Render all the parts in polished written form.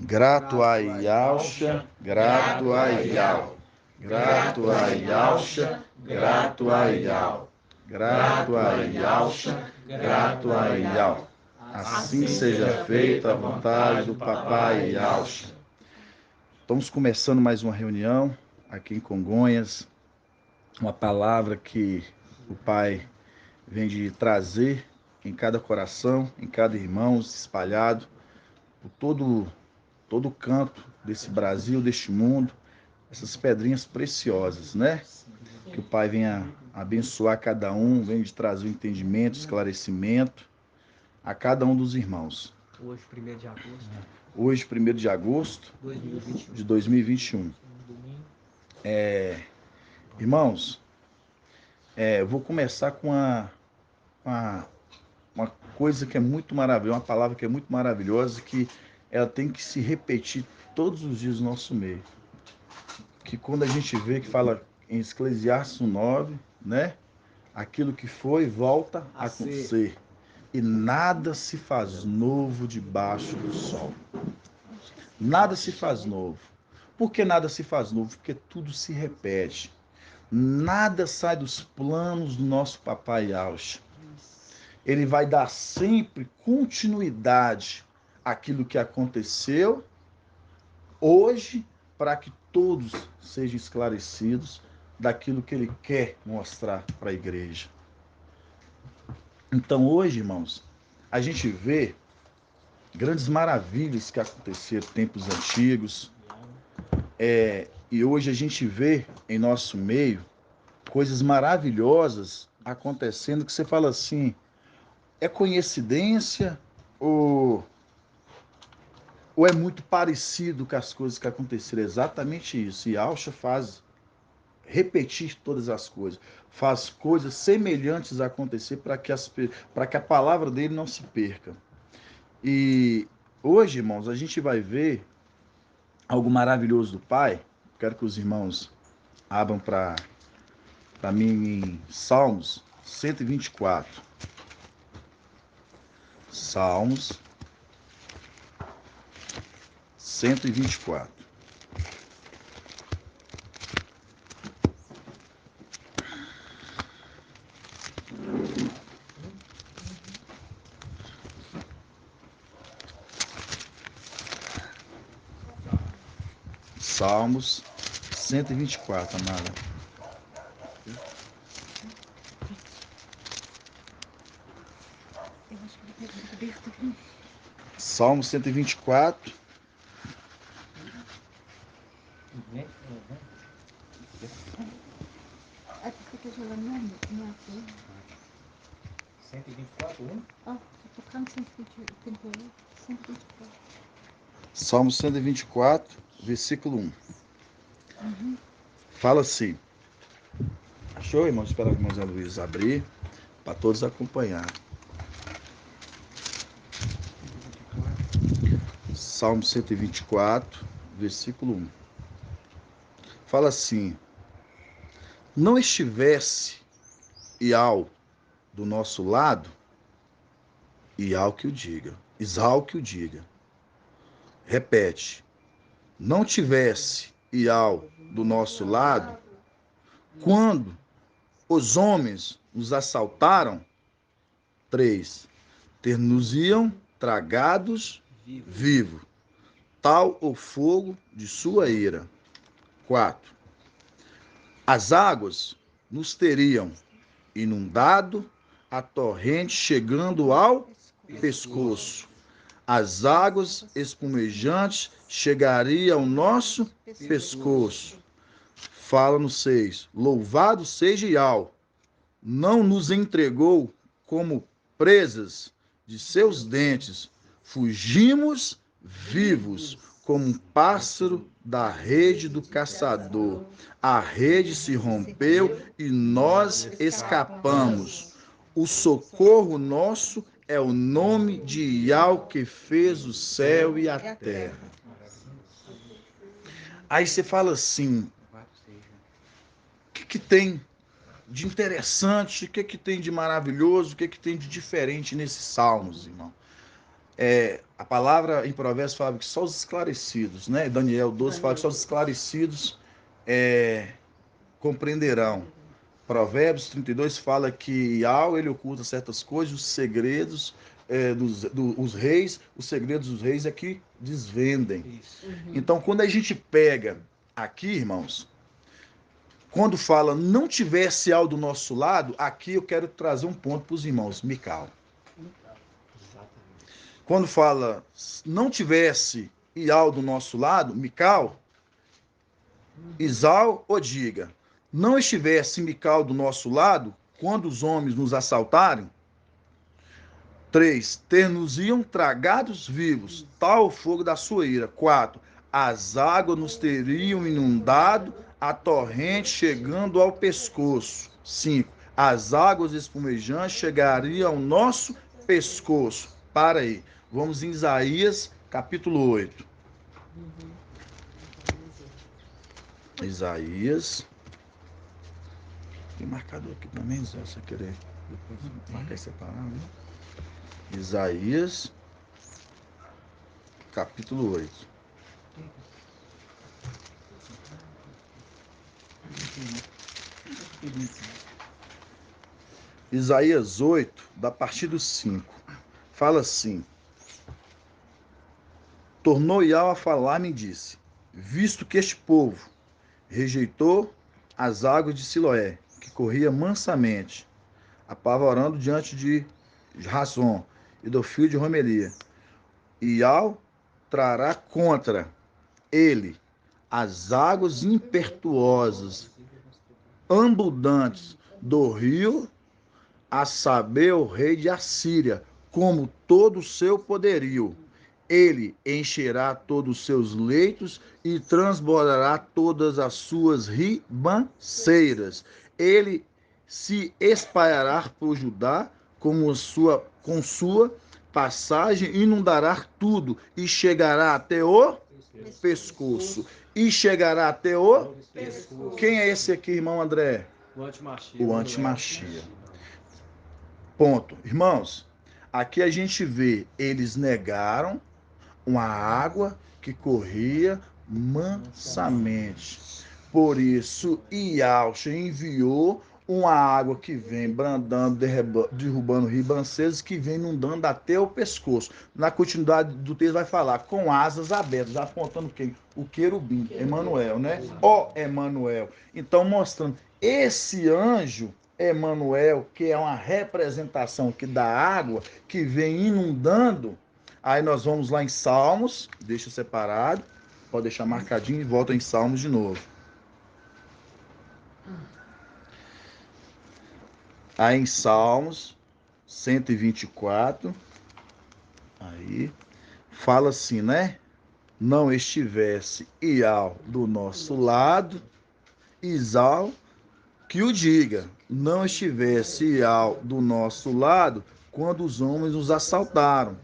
Grato a Yalcha, grato a Yal. Grato a Yalcha, grato a Yal. Grato a Yalcha, grato a Yal. Assim seja feita a vontade do Papai Yalcha. Estamos começando mais uma reunião aqui em Congonhas. Uma palavra que o Pai vem de trazer em cada coração, em cada irmão espalhado por todo canto desse Brasil, deste mundo, essas pedrinhas preciosas, né? Que o Pai venha abençoar cada um, venha de trazer o entendimento, esclarecimento a cada um dos irmãos. Hoje, 1º de agosto. Hoje, 1º de agosto de 2021. Irmãos, eu vou começar com uma coisa que é muito maravilhosa, uma palavra que é muito maravilhosa, que ela tem que se repetir todos os dias no nosso meio. Que quando a gente vê que fala em Eclesiastes 9, né? Aquilo que foi, volta a ser. E nada se faz novo debaixo do sol. Nada se faz novo. Por que nada se faz novo? Porque tudo se repete. Nada sai dos planos do nosso Papai Yalcha. Ele vai dar sempre continuidade àquilo que aconteceu hoje, para que todos sejam esclarecidos daquilo que ele quer mostrar para a igreja. Então hoje, irmãos, a gente vê grandes maravilhas que aconteceram em tempos antigos, e hoje a gente vê em nosso meio coisas maravilhosas acontecendo que você fala assim, é coincidência ou é muito parecido com as coisas que aconteceram? Exatamente isso. E Yalcha faz repetir todas as coisas, faz coisas semelhantes a acontecer para que a palavra dele não se perca. E hoje, irmãos, a gente vai ver algo maravilhoso do Pai. Quero que os irmãos abram para mim em Salmos 124. Salmos 124. Salmos 124, amada. Salmo 124. É porque que eu não aqui. 124, hein? Ó, tô tocando 128, 124. Salmo 124, versículo 1. Fala assim. Achou, irmão? Espero que o irmão Zé Luiz abrir, para todos acompanharem. Salmo 124, versículo 1. Fala assim: não estivesse Ial do nosso lado, Ial que o diga, Isal que o diga. Repete: não tivesse Ial do nosso lado, quando os homens nos assaltaram, 3, ter-nos-iam tragados vivo, tal o fogo de sua ira. 4, as águas nos teriam inundado, a torrente chegando ao pescoço. As águas espumejantes chegariam ao nosso pescoço. Fala no 6, louvado seja Ial, não nos entregou como presas de seus dentes, fugimos vivos como um pássaro da rede do caçador. A rede se rompeu e nós escapamos. O socorro nosso é o nome de Ial que fez o céu e a terra. Aí você fala assim, o que tem de interessante, o que tem de maravilhoso, o que tem de diferente nesses salmos, irmão? A palavra em Provérbios fala que só os esclarecidos, né? Daniel 12 fala que só os esclarecidos compreenderão. Provérbios 32 fala que ao ele oculta certas coisas, os segredos dos reis, os segredos dos reis é que desvendem. Então, quando a gente pega aqui, irmãos, quando fala não tivesse ao do nosso lado, aqui eu quero trazer um ponto para os irmãos, Mical. Quando fala não tivesse Ial do nosso lado, Mical, Isal ou diga, não estivesse Mical do nosso lado, quando os homens nos assaltarem, 3. Ter-nos-iam tragados vivos, tal o fogo da sua ira. 4. As águas nos teriam inundado, a torrente chegando ao pescoço. 5. As águas espumejantes chegariam ao nosso pescoço. Para aí. Vamos em Isaías, capítulo 8. Isaías. Tem marcador aqui também, Zé, se você querer marcar e separar, né? Isaías, capítulo 8. Isaías 8, da partir do 5. Fala assim: Tornou Iau a falar-me e disse: Visto que este povo rejeitou as águas de Siloé, que corria mansamente, apavorando diante de Razon e do filho de Romelia, Iau trará contra ele as águas impetuosas, abundantes do rio, a saber, o rei de Assíria, como todo o seu poderio. Ele encherá todos os seus leitos e transbordará todas as suas ribanceiras. Ele se espalhará por Judá com sua passagem, inundará tudo e chegará até o pescoço. E chegará até o pescoço. Quem é esse aqui, irmão André? O antimachia. Ponto. Irmãos, aqui a gente vê, eles negaram uma água que corria mansamente. Por isso, Iauxa enviou uma água que vem brandando, derrubando ribanceiros, que vem inundando até o pescoço. Na continuidade do texto vai falar, com asas abertas, apontando quem? O querubim, Emanuel, né? Ó Emanuel. Então, mostrando, esse anjo Emanuel, que é uma representação que da água, que vem inundando. Aí nós vamos lá em Salmos, deixa separado, pode deixar marcadinho e volta em Salmos de novo. Aí em Salmos 124, aí fala assim, né? Não estivesse Ial do nosso lado, Isal que o diga, não estivesse Ial do nosso lado quando os homens nos assaltaram.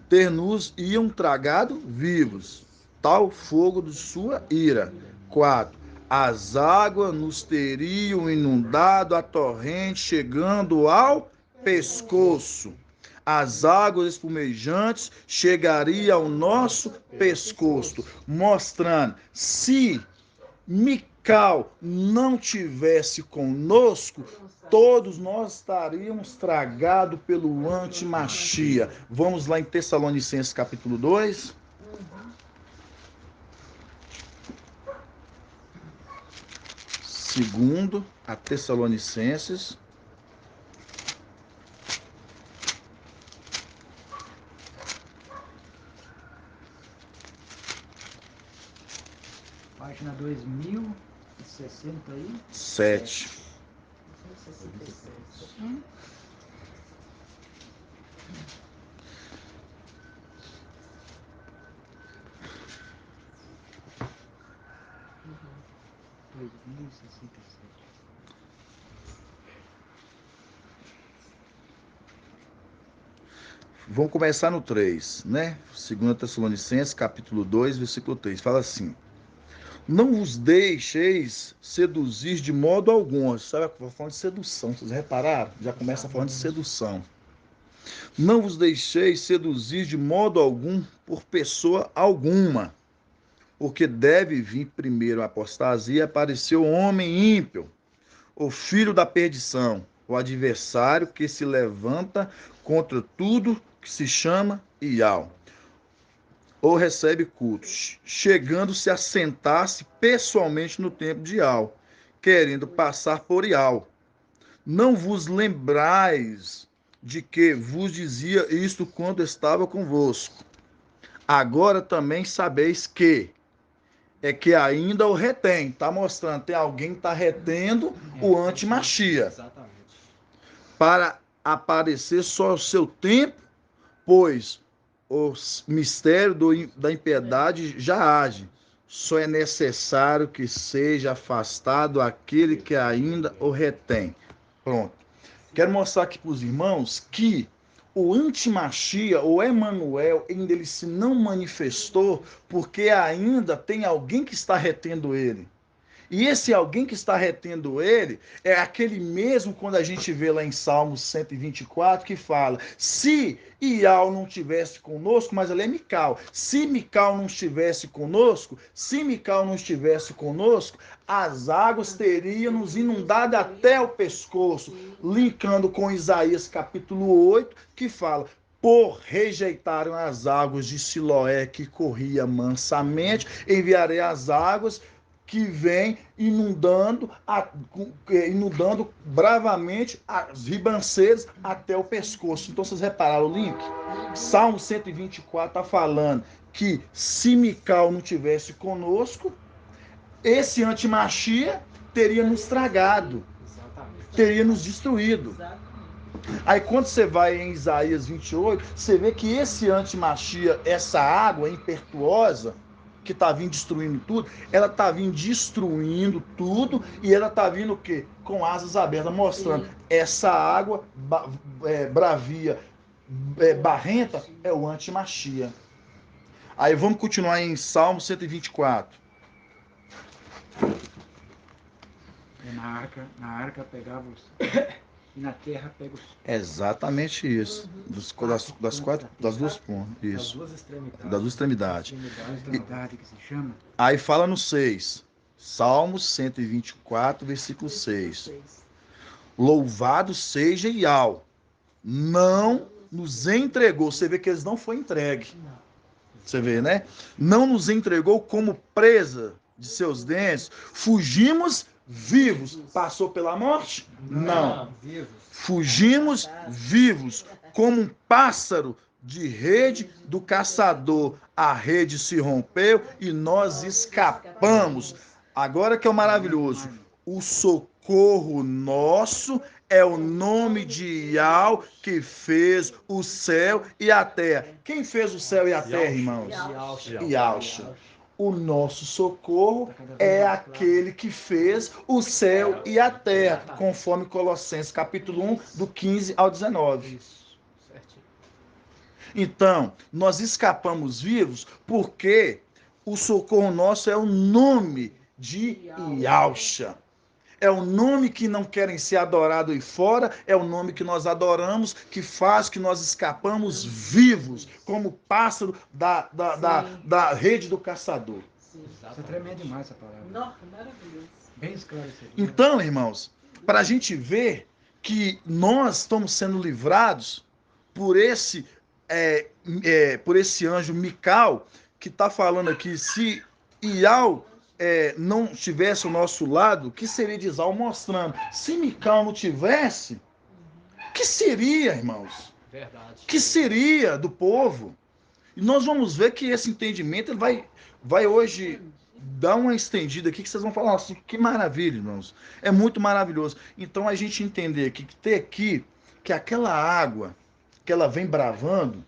Ter-nos iam tragado vivos, tal fogo de sua ira. 4. As águas nos teriam inundado, a torrente chegando ao pescoço. As águas espumejantes chegariam ao nosso pescoço, mostrando, se Mical não tivesse conosco, todos nós estaríamos tragados pelo antimachia. Vamos lá em Tessalonicenses capítulo 2. Segundo a Tessalonicenses. Página 2067. 167. Vamos começar no 3, né? 2 Tessalonicenses, capítulo 2, versículo 3. Fala assim: Não vos deixeis seduzir de modo algum. Sabe, falando de sedução, vocês repararam? Já começa falando de sedução. Não vos deixeis seduzir de modo algum por pessoa alguma, porque deve vir primeiro a apostasia e aparecer o homem ímpio, o filho da perdição, o adversário que se levanta contra tudo que se chama Ial, ou recebe cultos, chegando-se a sentar-se pessoalmente no templo de Ial, querendo passar por Ial. Não vos lembrais de que vos dizia isto quando estava convosco. Agora também sabeis que é que ainda o retém. Está mostrando, tem alguém que está retendo o antimachia. Exatamente. Para aparecer só o seu tempo, pois o mistério da impiedade já age. Só é necessário que seja afastado aquele que ainda o retém. Pronto. Quero mostrar aqui para os irmãos que o antimachia, ou Emanuel, ainda ele se não manifestou porque ainda tem alguém que está retendo ele. E esse alguém que está retendo ele é aquele mesmo quando a gente vê lá em Salmos 124 que fala: se Ial não estivesse conosco, mas ali é Mical, se Mical não estivesse conosco, as águas teriam nos inundado até o pescoço, linkando com Isaías capítulo 8, que fala: por rejeitaram as águas de Siloé que corria mansamente, enviarei as águas que vem inundando bravamente as ribanceiras até o pescoço. Então, vocês repararam o link? Salmo 124 está falando que se Mical não tivesse conosco, esse antimachia teria nos tragado, teria nos destruído. Aí quando você vai em Isaías 28, você vê que esse antimachia, essa água impetuosa, que está vindo destruindo tudo, ela está vindo destruindo tudo e ela está vindo o quê? Com asas abertas, mostrando essa água bravia, barrenta, é o antimachia. Aí vamos continuar em Salmo 124. Na arca pegava os... e na terra pega os... Exatamente isso. Das duas pontas. Isso. Das duas extremidades. Que se chama. Aí fala no 6. Salmos 124, versículo 6. Louvado seja Ial. Não nos entregou. Você vê que eles não foram entregues. Você vê, né? Não nos entregou como presa de seus dentes. Fugimos vivos. Passou pela morte? Não. Fugimos vivos, como um pássaro de rede do caçador. A rede se rompeu e nós escapamos. Agora que é o maravilhoso. O socorro nosso é o nome de Ial, que fez o céu e a terra. Quem fez o céu e a terra, irmãos? Yahshua. O nosso socorro é aquele que fez o céu e a terra, conforme Colossenses capítulo 1, do 15 ao 19. Então, nós escapamos vivos porque o socorro nosso é o nome de Yahshua. É o nome que não querem ser adorado aí fora, é o nome que nós adoramos, que faz que nós escapamos vivos, como pássaro da rede do caçador. Isso é tremendo demais essa palavra. Nossa, maravilhoso. Bem esclarecido. Então, irmãos, para a gente ver que nós estamos sendo livrados por esse anjo Mical, que está falando aqui, se Ial não estivesse ao nosso lado, o que seria de Isau mostrando? Se Mical não tivesse, o que seria, irmãos? Verdade. Que seria do povo? E nós vamos ver que esse entendimento ele vai hoje dar uma estendida aqui, que vocês vão falar assim, que maravilha, irmãos. É muito maravilhoso. Então a gente entender aqui, que ter aqui, que aquela água, que ela vem bravando,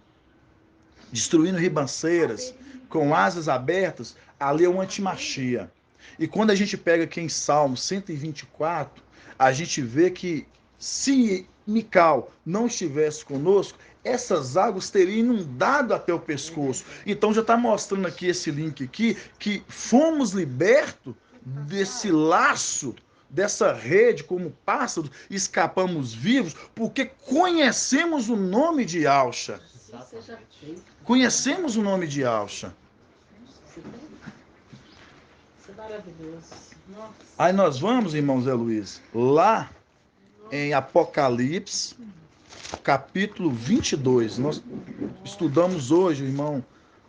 destruindo ribanceiras, com asas abertas, ali é um antimachia. E quando a gente pega aqui em Salmo 124, a gente vê que se Mical não estivesse conosco, essas águas teriam inundado até o pescoço. Então já está mostrando aqui esse link aqui, que fomos libertos desse laço dessa rede como pássaros, escapamos vivos, porque conhecemos o nome de Yahshua. Conhecemos o nome de Yahshua. Isso é maravilhoso. Nossa. Aí nós vamos, irmão Zé Luiz, lá em Apocalipse, capítulo 22. Nós estudamos hoje, o irmão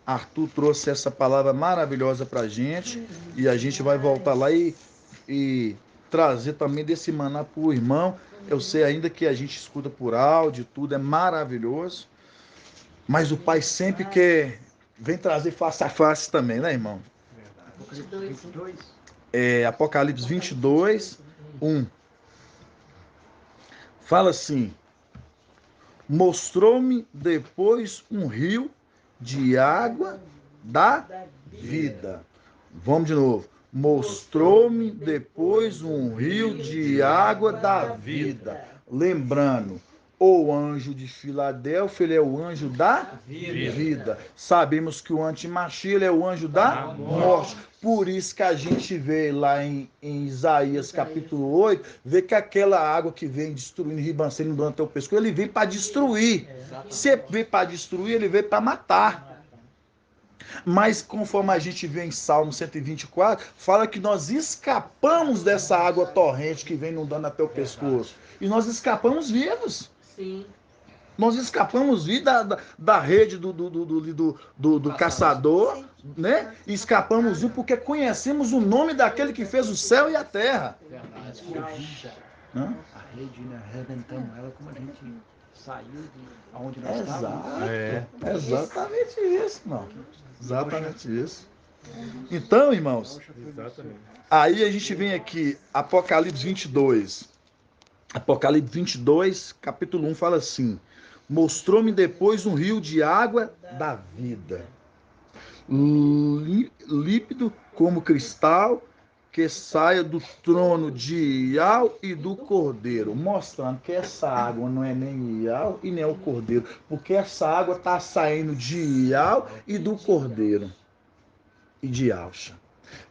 Arthur trouxe essa palavra maravilhosa para a gente, e a gente vai voltar lá e trazer também desse maná para o irmão. Eu sei ainda que a gente escuta por áudio, tudo é maravilhoso, mas o Pai sempre vem trazer face a face também, né, irmão? Apocalipse 22. Apocalipse 22, 1. Fala assim: mostrou-me depois um rio de água da vida. Vamos de novo. Mostrou-me depois um rio de água da vida. Lembrando, o anjo de Filadélfia, ele é o anjo da vida. Sabemos que o antimachia, ele é o anjo da morte. Por isso que a gente vê lá em Isaías capítulo 8, vê que aquela água que vem destruindo, ribanceiros durante o pescoço, ele vem para destruir. Se vem para destruir, ele vem para matar. Mas conforme a gente vê em Salmo 124, fala que nós escapamos dessa água torrente que vem inundando até o pescoço. E nós escapamos vivos. Sim. Nós escapamos da rede do caçador, né? E escapamos porque conhecemos o nome daquele que fez o céu e a terra. Verdade. Hã? A rede, né? Arrebentamos ela como a gente saiu de onde nós Exato. estávamos. Exatamente isso, irmão. Exatamente isso. Então, irmãos, aí a gente vem aqui, Apocalipse 22. Apocalipse 22, capítulo 1, fala assim: mostrou-me depois um rio de água da vida, límpido como cristal, que saia do trono de Iau e do Cordeiro, mostrando que essa água não é nem Iau e nem o Cordeiro, porque essa água está saindo de Iau e do Cordeiro e de Yahshua.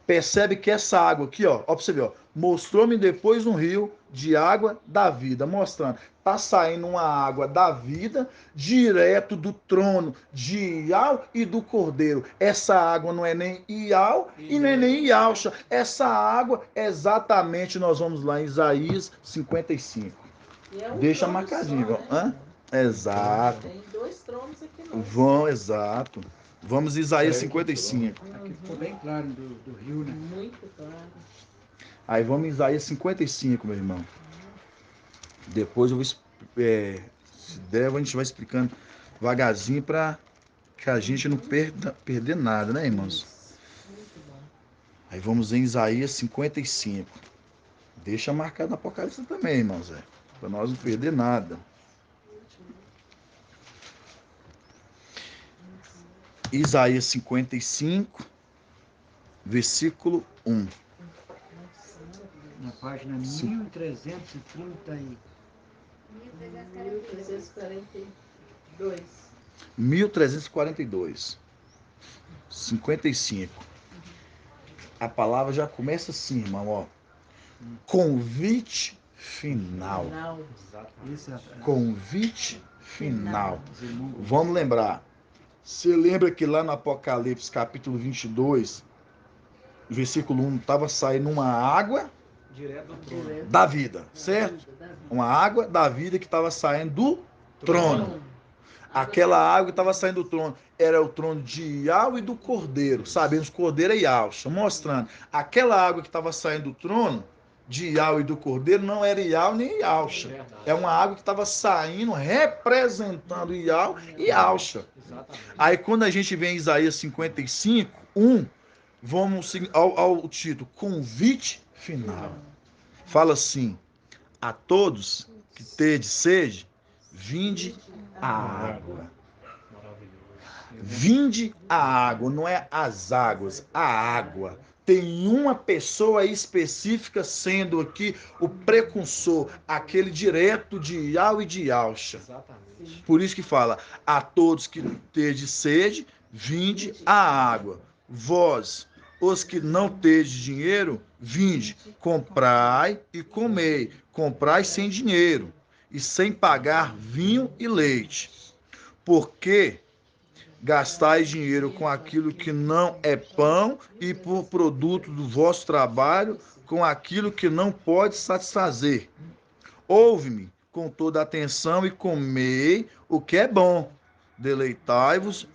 Percebe que essa água aqui, ó pra você ver, ó, mostrou-me depois um rio de água da vida, mostrando, tá saindo uma água da vida direto do trono de Iau e do Cordeiro. Essa água não é nem Iau e nem Yahshua. Essa água, exatamente, nós vamos lá em Isaías 55. E é um Deixa trono marcadinho, só, ó. Hã? Exato. Tem 2 tronos aqui não. Vão, exato. Vamos em Isaías 55. Aqui ficou bem claro do rio, né? Muito claro. Aí vamos em Isaías 55, meu irmão. Depois eu vou, se der, a gente vai explicando devagarzinho para que a gente não perder nada, né, irmãos? Muito bom. Aí vamos em Isaías 55. Deixa marcado no Apocalipse também, irmãos, para nós não perder nada. Isaías 55, versículo 1. Na página 1330 e... 1342. 1342. 55. A palavra já começa assim, irmão, ó. Convite final. Isso é Convite final. os irmãos. Vamos lembrar. Você lembra que lá no Apocalipse, capítulo 22, versículo 1, estava saindo uma água da vida, certo? Uma água da vida que estava saindo do trono. Aquela água que estava saindo do trono era o trono de Iau e do Cordeiro. Sabemos que o Cordeiro é Yahshua, mostrando. Aquela água que estava saindo do trono de Iau e do Cordeiro não era Iau nem Yahshua. É uma água que estava saindo, representando Iau e Yahshua. Aí quando a gente vem em Isaías 55, 1, vamos ao título, convite final. Fala assim: a todos que tendes sede, vinde a água. Vinde a água, não é as águas, a água. Tem uma pessoa específica sendo aqui o precursor, aquele direto de Iau e de Yahshua. Por isso que fala, a todos que tendes sede, vinde a água. Vós, os que não tendes dinheiro, vinde, comprai e comei. Comprai sem dinheiro e sem pagar vinho e leite. Porque gastais dinheiro com aquilo que não é pão e por produto do vosso trabalho com aquilo que não pode satisfazer. Ouve-me com toda atenção e comei o que é bom. Deleitai-vos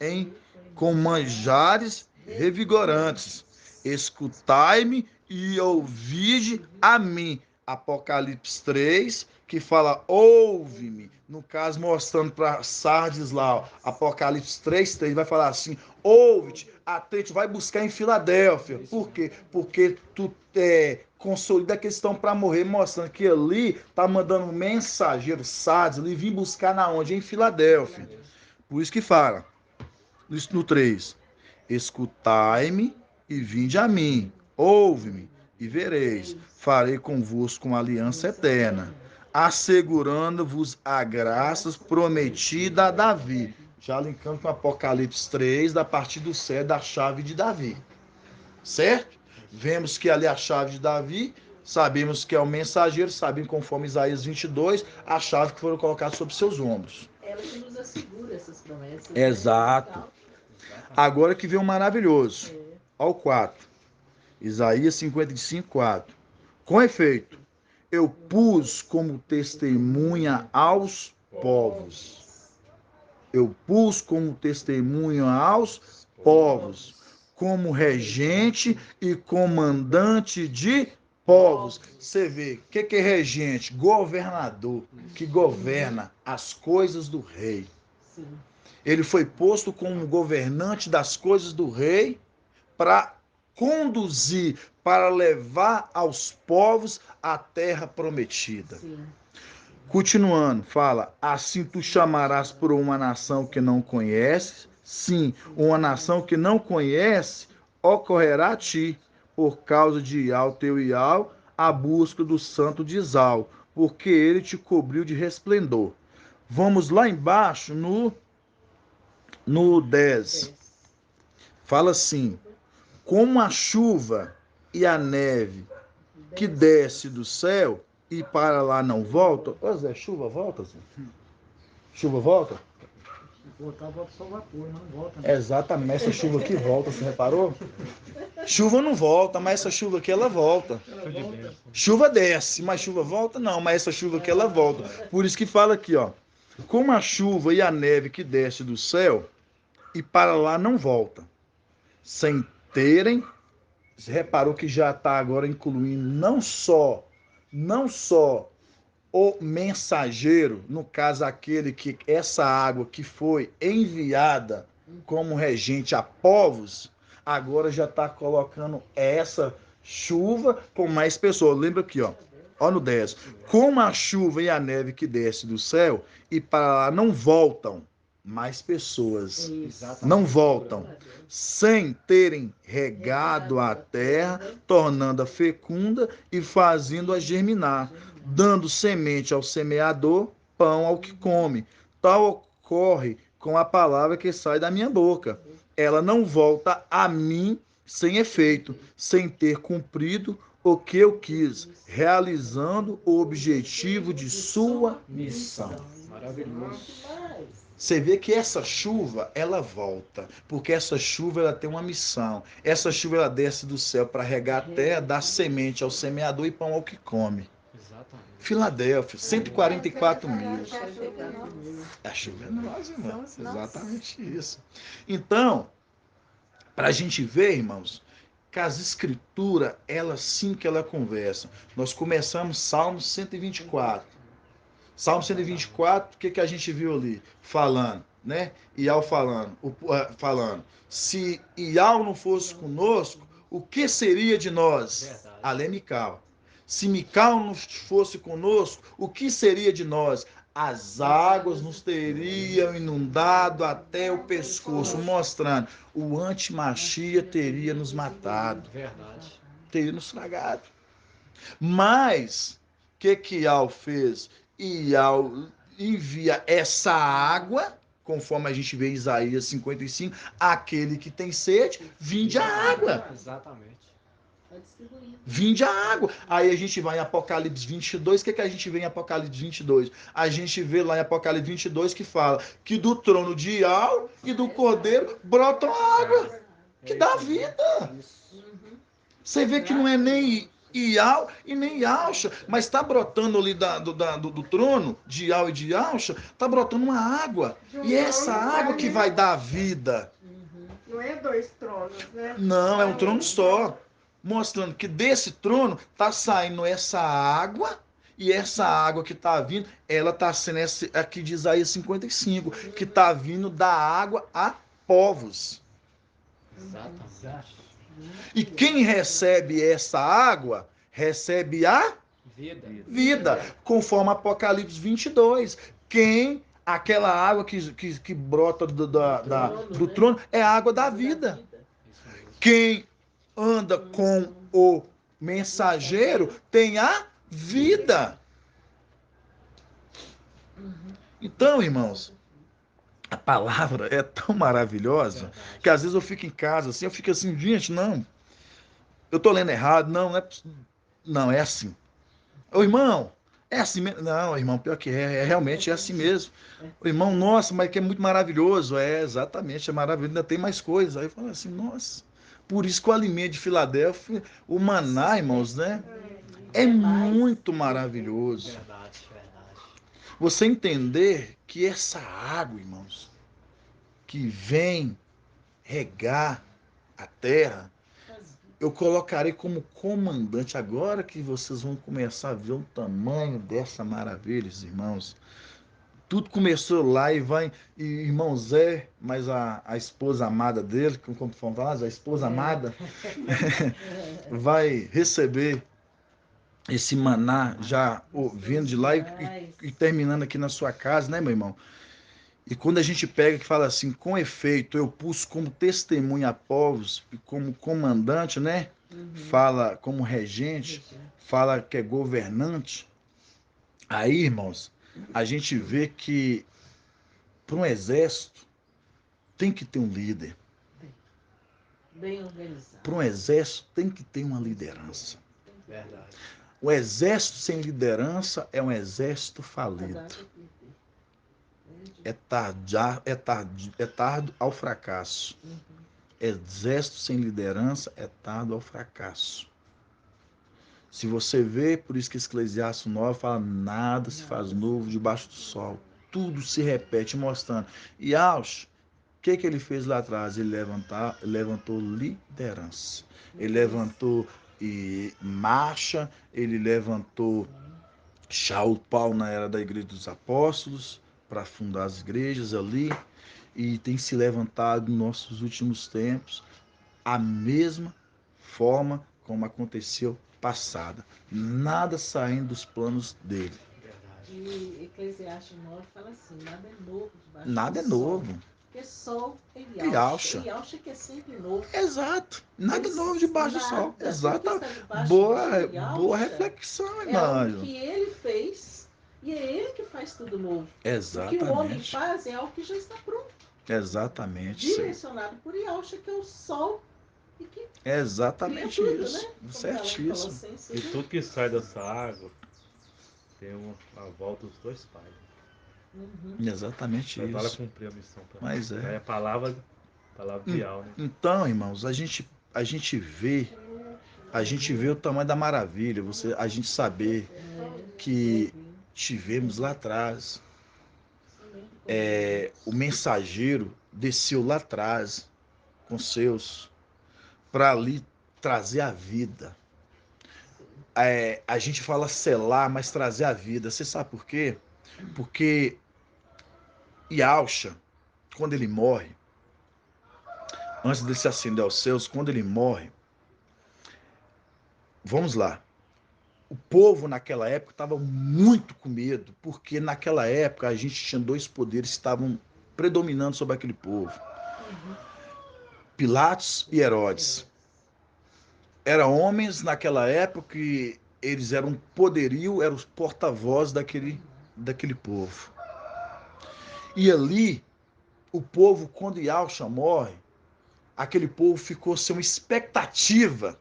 com manjares revigorantes. Escutai-me e ouvide a mim. Apocalipse 3, que fala ouve-me. No caso, mostrando para Sardes lá, ó, Apocalipse 3, vai falar assim, ouve-te, atente, vai buscar em Filadélfia. Por quê? Porque tu consolida a questão para morrer, mostrando que ali tá mandando um mensageiro, Sardes, ele vir buscar na onde? Em Filadélfia. Por isso que fala, no 3, escutai-me e vinde a mim, ouve-me e vereis, farei convosco uma aliança eterna, assegurando-vos a graça prometida a Davi. Já linkando com Apocalipse 3, da partir do céu, da chave de Davi. Certo? Vemos que ali a chave de Davi, sabemos que é o mensageiro, sabemos conforme Isaías 22, a chave que foram colocadas sobre seus ombros. Ela que nos assegura essas promessas. Exato. Né? Agora que vem o maravilhoso. É. Ao 4. Isaías 55, 4. Com efeito, eu pus como testemunha aos povos. Eu pus como testemunha aos povos, como regente e comandante de povos. Você vê, o que é regente? Governador, que governa as coisas do rei. Sim. Ele foi posto como governante das coisas do rei para conduzir, para levar aos povos a terra prometida. Sim. Continuando, fala, assim tu chamarás por uma nação que não conheces, sim, uma nação que não conhece, ocorrerá a ti, por causa de Ial, teu Ial, a busca do santo de Isal, porque ele te cobriu de resplendor. Vamos lá embaixo no 10. Fala assim, como a chuva e a neve que desce do céu e para lá não volta. Ô Zé, chuva volta, Zé? Chuva volta? Voltar, volta só vapor, não volta. Né? Exatamente, essa chuva aqui volta, você reparou? Chuva não volta, mas essa chuva aqui ela volta. Chuva desce, mas chuva volta? Não, mas essa chuva aqui ela volta. Por isso que fala aqui, ó. Como a chuva e a neve que desce do céu e para lá não volta, sem terem, você reparou que já está agora incluindo não só o mensageiro, no caso aquele que essa água que foi enviada como regente a povos, agora já está colocando essa chuva com mais pessoas. Lembra aqui, ó no 10. Como a chuva e a neve que desce do céu e para lá não voltam mais pessoas. Não voltam sem terem regado a terra, tornando-a fecunda e fazendo-a germinar, dando semente ao semeador, pão ao que come. Tal ocorre com a palavra que sai da minha boca. Ela não volta a mim sem efeito, sem ter cumprido o que eu quis, realizando o objetivo de sua missão. Maravilhoso. Você vê que essa chuva, ela volta, porque essa chuva ela tem uma missão. Essa chuva ela desce do céu para regar a terra, dar semente ao semeador e pão ao que come. Exatamente. Filadélfia, 144 mil. É A chuva é nossa, irmão. Somos nós. Exatamente isso. Então, para a gente ver, irmãos, que as escrituras, elas sim que ela conversam. Nós começamos Salmo 124. Salmo 124, o que a gente viu ali? Falando, né? Ial falando. Se Ial não fosse conosco, o que seria de nós? Além Mical. Se Mical não fosse conosco, o que seria de nós? As águas nos teriam inundado até o pescoço, mostrando o antimachia teria nos matado. Verdade. Teria nos tragado. Mas, o que Ial fez? Ial envia essa água conforme a gente vê em Isaías 55, aquele que tem sede, vinde a água. Exatamente. Vai distribuindo. Vinde a água. Aí a gente vai em Apocalipse 22. O que a gente vê em Apocalipse 22? A gente vê lá em Apocalipse 22 que fala que do trono de Iau e do Cordeiro brotam água, que dá vida. Isso. Uhum. Você vê que não é nem Iau e nem Yaucha, mas está brotando ali do trono de Iau e de Yaucha, está brotando uma água. E é essa água que vai dar vida. Uhum. Não é dois tronos, né? Não, é um trono só. Mostrando que desse trono está saindo essa água, e essa água que está vindo, ela está sendo essa, aqui de Isaías 55, que está vindo da água a povos. Exatamente. E quem recebe essa água, recebe a Vida. vida, conforme Apocalipse 22. Aquela água que brota do trono, é a água da vida. Isso mesmo. Quem anda com o mensageiro tem a vida. Então, irmãos, a palavra é tão maravilhosa que às vezes eu fico em casa assim, eu fico assim, gente, não, eu tô lendo errado, não, é assim. Ô irmão, é assim mesmo? Não, irmão, pior que realmente é assim mesmo. O irmão, nossa, mas que é muito maravilhoso. É, exatamente, é maravilhoso, ainda tem mais coisas. Aí eu falo assim, nossa, por isso que o alimento de Filadélfia, o maná, irmãos, né? É muito maravilhoso. Verdade, verdade. Você entender que essa água, irmãos, que vem regar a terra, eu colocarei como comandante, agora que vocês vão começar a ver o tamanho dessa maravilha, irmãos. Tudo começou lá e vai, e irmão Zé, mas a esposa amada dele, como falar, a esposa amada, vai receber esse maná já vindo de lá e terminando aqui na sua casa, né, meu irmão? E quando a gente pega que fala assim, com efeito, eu pus como testemunha a povos, e como comandante, né? Fala como regente, fala que é governante. Aí, irmãos, a gente vê que para um exército tem que ter um líder. Bem organizado. Para um exército tem que ter uma liderança. Verdade. O exército sem liderança é um exército falido. É tardo ao fracasso. Exército sem liderança é tardo ao fracasso. Se você vê, por isso que Eclesiastes 9 fala, nada se faz novo debaixo do sol. Tudo se repete, mostrando. E Ausch, o que ele fez lá atrás? Ele levantou liderança. Ele levantou marcha, ele levantou Paulo na era da Igreja dos Apóstolos, para fundar as igrejas ali, e tem se levantado nos nossos últimos tempos a mesma forma como aconteceu passada. Nada saindo dos planos dele. E Eclesiastes 9 fala assim, nada é novo debaixo Nada é do sol. novo. Porque sol é E alcha. E alcha que é sempre novo. Exato. Nada é novo debaixo do sol. Nada. Exato. Tudo que está debaixo Boa, de boa alcha reflexão, é algo irmão. que ele fez e é ele que faz tudo novo. O que o homem Exatamente. faz é algo que já está pronto. Exatamente. Sim. Direcionado por Yalcha, que é o sol e que Exatamente cria tudo, isso. né? Como Certíssimo. fala Colossenses, E né? tudo que sai dessa água tem a volta dos dois pais. Exatamente Vai para isso. cumprir a missão também. Mas é. Aí a palavra vial, né? Então, irmãos, a gente vê o tamanho da maravilha. A gente saber que tivemos lá atrás, o mensageiro desceu lá atrás com seus para ali trazer a vida. A gente fala selar, mas trazer a vida. Você sabe por quê? Porque Yalcha, quando ele morre, antes dele se ascender aos céus, quando ele morre, vamos lá. O povo naquela época estava muito com medo, porque naquela época a gente tinha dois poderes que estavam predominando sobre aquele povo. Pilatos e Herodes. Eram homens naquela época que eles eram poderio, eram os porta-vozes daquele povo. E ali o povo, quando Yahshua morre, aquele povo ficou sem uma expectativa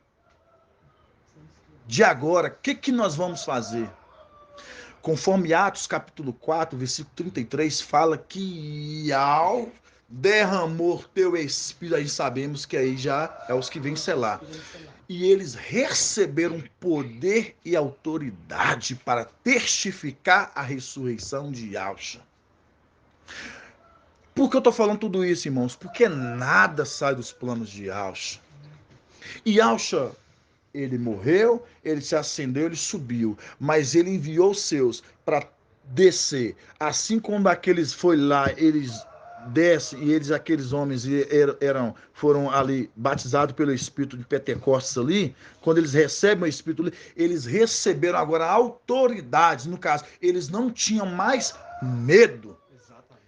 de agora, o que nós vamos fazer? Conforme Atos capítulo 4, versículo 33, fala que ao derramou teu espírito, aí sabemos que aí já é os que vêm selar. E eles receberam poder e autoridade para testificar a ressurreição de Yahshua. Por que eu estou falando tudo isso, irmãos? Porque nada sai dos planos de Yahshua. E Yahshua, ele morreu, ele se acendeu, ele subiu, mas ele enviou os seus para descer. Assim como aqueles foi lá, eles descem e eles, aqueles homens foram ali batizados pelo Espírito de Pentecostes ali, quando eles recebem o Espírito ali, eles receberam agora autoridade. No caso, eles não tinham mais medo.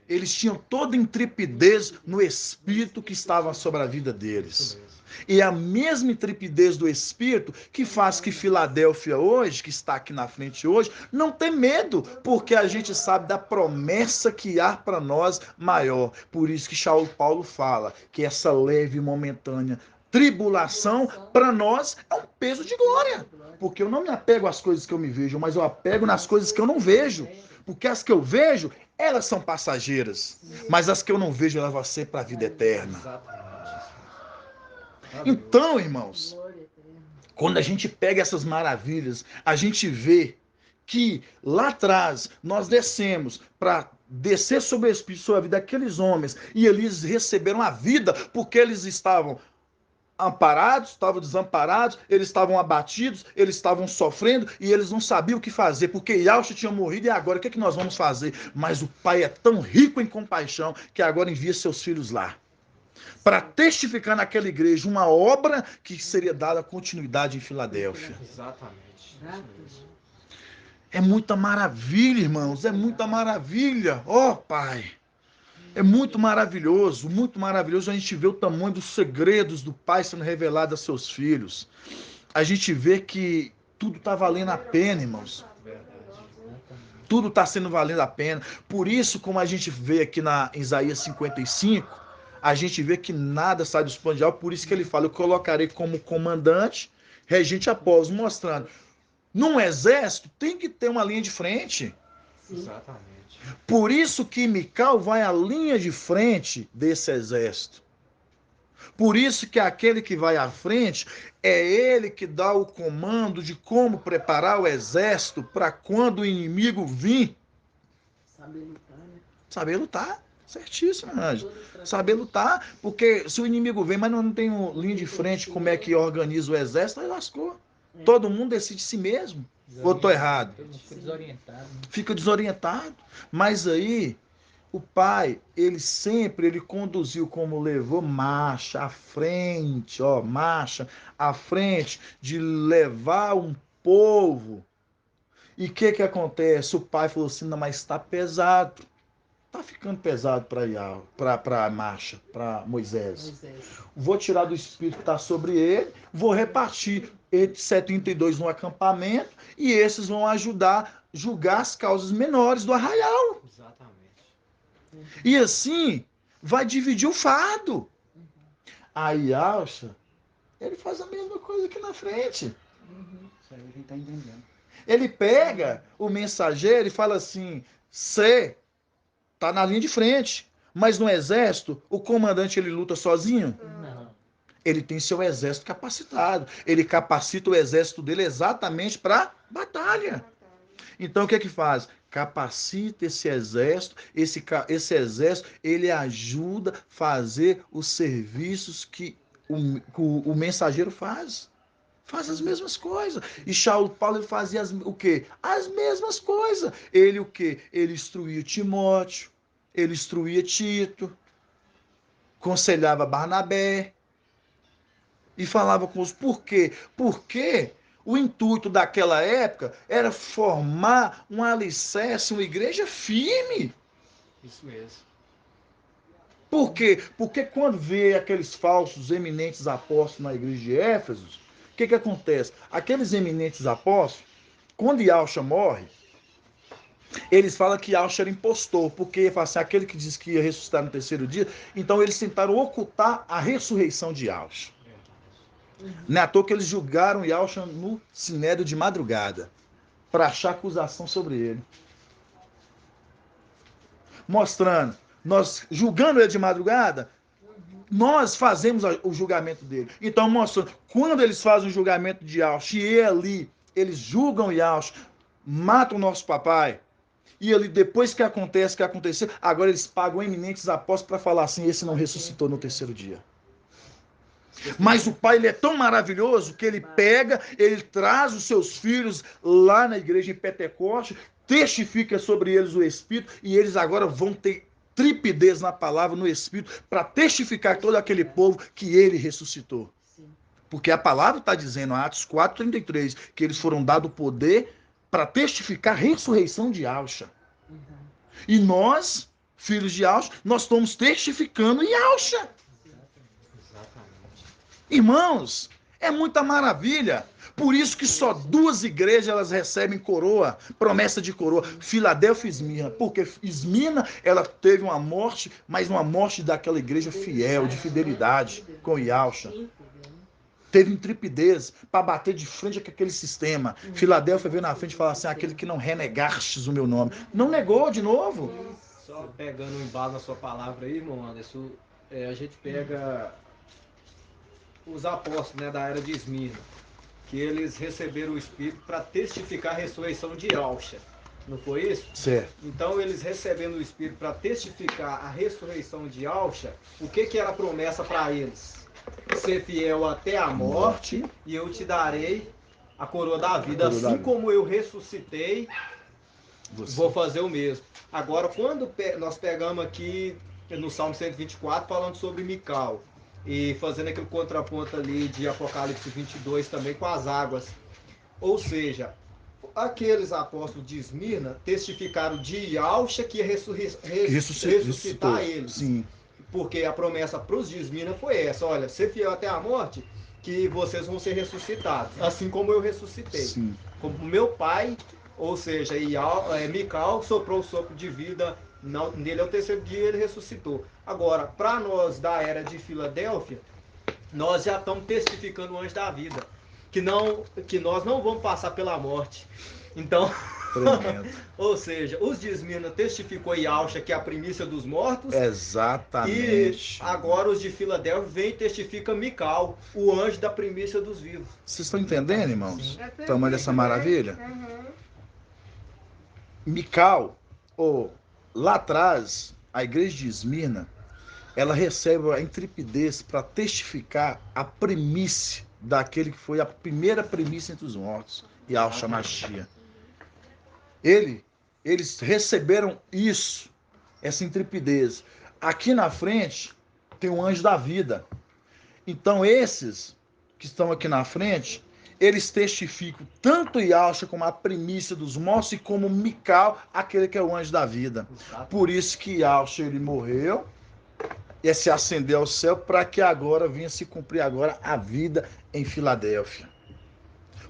Eles tinham toda intrepidez no Espírito que estava sobre a vida deles. E a mesma intrepidez do Espírito que faz que Filadélfia hoje, que está aqui na frente hoje, não tem medo, porque a gente sabe da promessa que há para nós maior. Por isso que Paulo fala que essa leve e momentânea tribulação, para nós, é um peso de glória. Porque eu não me apego às coisas que eu me vejo, mas eu apego nas coisas que eu não vejo. Porque as que eu vejo, elas são passageiras. Mas as que eu não vejo, elas vão ser para a vida eterna. Então, irmãos, quando a gente pega essas maravilhas, a gente vê que lá atrás nós descemos para descer sobre o Espírito, sobre a vida daqueles homens, e eles receberam a vida porque eles estavam amparados, estavam desamparados, eles estavam abatidos, eles estavam sofrendo e eles não sabiam o que fazer, porque Yahshua tinha morrido e agora o que nós vamos fazer? Mas o Pai é tão rico em compaixão que agora envia seus filhos lá para testificar naquela igreja uma obra que seria dada continuidade em Filadélfia. Exatamente. É muita maravilha, irmãos, é muita maravilha. Ó, Pai, é muito maravilhoso a gente ver o tamanho dos segredos do Pai sendo revelado a seus filhos. A gente vê que tudo está valendo a pena, irmãos. Tudo está sendo valendo a pena. Por isso, como a gente vê aqui na Isaías 55, a gente vê que nada sai dos planos de Yahweh. Por isso que ele fala, eu colocarei como comandante, regente após, mostrando. Num exército tem que ter uma linha de frente. Exatamente. Por isso que Mical vai à linha de frente desse exército. Por isso que aquele que vai à frente é ele que dá o comando de como preparar o exército para quando o inimigo vir. Saber lutar, né? Saber lutar. Certíssimo, Anjo. Saber lutar, porque se o inimigo vem, mas não tem linha de frente, como é que organiza o exército, aí lascou. Todo mundo decide si mesmo. Ou estou errado? Fica desorientado. Né? Fica desorientado. Mas aí, o Pai, ele conduziu como levou marcha à frente, ó, marcha à frente de levar um povo. E o que acontece? O Pai falou assim, não, mas está pesado. Está ficando pesado para a marcha, para Moisés. Vou tirar do espírito que está sobre ele, vou repartir entre 72 no acampamento e esses vão ajudar a julgar as causas menores do arraial. Exatamente. E assim, vai dividir o fardo. Aí Yahshua, ele faz a mesma coisa aqui na frente. Isso aí a gente está entendendo. Ele pega o mensageiro e fala assim, você está na linha de frente. Mas no exército, o comandante ele luta sozinho? Não. Ele tem seu exército capacitado. Ele capacita o exército dele exatamente para batalha. Então o que é que faz? Capacita esse exército. Esse exército ele ajuda a fazer os serviços que o mensageiro faz. Faz as mesmas coisas. E Paulo ele fazia o quê? As mesmas coisas. Ele o quê? Ele instruía Timóteo, ele instruía Tito, aconselhava Barnabé e falava com os por quê? Porque o intuito daquela época era formar um alicerce, uma igreja firme. Isso mesmo. Por quê? Porque quando vê aqueles falsos eminentes apóstolos na igreja de Éfeso, o que acontece? Aqueles eminentes apóstolos, quando Yahshua morre, Eles falam que Yahshua era impostor, porque assim, aquele que diz que ia ressuscitar no terceiro dia, então eles tentaram ocultar a ressurreição de Yahshua. Não é à toa que eles julgaram Yahshua no sinédrio de madrugada, para achar acusação sobre ele. Mostrando, nós julgando ele de madrugada, nós fazemos o julgamento dele. Então, mostrando, quando eles fazem o julgamento de Yahshua, e ali, eles julgam Yahshua, matam o nosso papai, e ali, depois que acontece, que aconteceu, agora eles pagam eminentes apóstolos para falar assim, esse não ressuscitou no terceiro dia. Mas o pai, ele é tão maravilhoso que ele pega, ele traz os seus filhos lá na igreja em Pentecoste, testifica sobre eles o Espírito, e eles agora vão ter tripidez na palavra, no Espírito, para testificar a todo aquele povo que ele ressuscitou. Porque a palavra está dizendo, Atos 4:33, que eles foram dados poder para testificar a ressurreição de Yahshua. E nós, filhos de Yahshua, nós estamos testificando Yahshua. Irmãos, é muita maravilha. Por isso que só 2 igrejas elas recebem coroa, promessa de coroa, Filadélfia e Esmirna. Porque Esmirna, ela teve uma morte, mas uma morte daquela igreja fiel, de fidelidade com Yahshua. Teve intrepidez para bater de frente com aquele sistema. Filadélfia veio na frente e falou assim, aquele que não renegastes o meu nome. Não negou de novo. Só pegando um embalo na sua palavra aí, irmão Anderson, a gente pega os apóstolos, né, da era de Esmirna, que eles receberam o Espírito para testificar a ressurreição de Yahshua. Não foi isso? Certo. Então, eles recebendo o Espírito para testificar a ressurreição de Yahshua, o que era a promessa para eles? Ser fiel até a morte, e eu te darei a coroa da vida. Assim como eu ressuscitei, vou fazer o mesmo. Agora, quando nós pegamos aqui no Salmo 124, falando sobre Mical, e fazendo aquele contraponto ali de Apocalipse 22 também com as águas. Ou seja, aqueles apóstolos de Esmirna testificaram de Yahshua que ia ressuscitar eles. Sim. Porque a promessa para os de Esmirna foi essa, olha, ser fiel até a morte, que vocês vão ser ressuscitados, assim como eu ressuscitei. Sim. Como meu pai, ou seja, Mical soprou o sopro de vida nele ao terceiro dia, ele ressuscitou. Agora, para nós da era de Filadélfia, nós já estamos testificando o anjo da vida, que nós não vamos passar pela morte. Então, ou seja, os de Esmirna testificou Yahshua, que é a primícia dos mortos. Exatamente. E agora os de Filadélfia vem e testifica Mical, o anjo da primícia dos vivos. Vocês estão entendendo, irmãos? O tamanho dessa maravilha? Mical, lá atrás, a igreja de Esmirna, ela recebe a intrepidez para testificar a primícia daquele que foi a primeira primícia entre os mortos, Yahshua Mashiach. Eles receberam isso, essa intrepidez. Aqui na frente tem um anjo da vida. Então esses que estão aqui na frente, eles testificam tanto Yahshua como a primícia dos mortos e como Mical, aquele que é o anjo da vida. Por isso que Yahshua, ele morreu e se ascendeu ao céu para que agora venha se cumprir agora a vida em Filadélfia.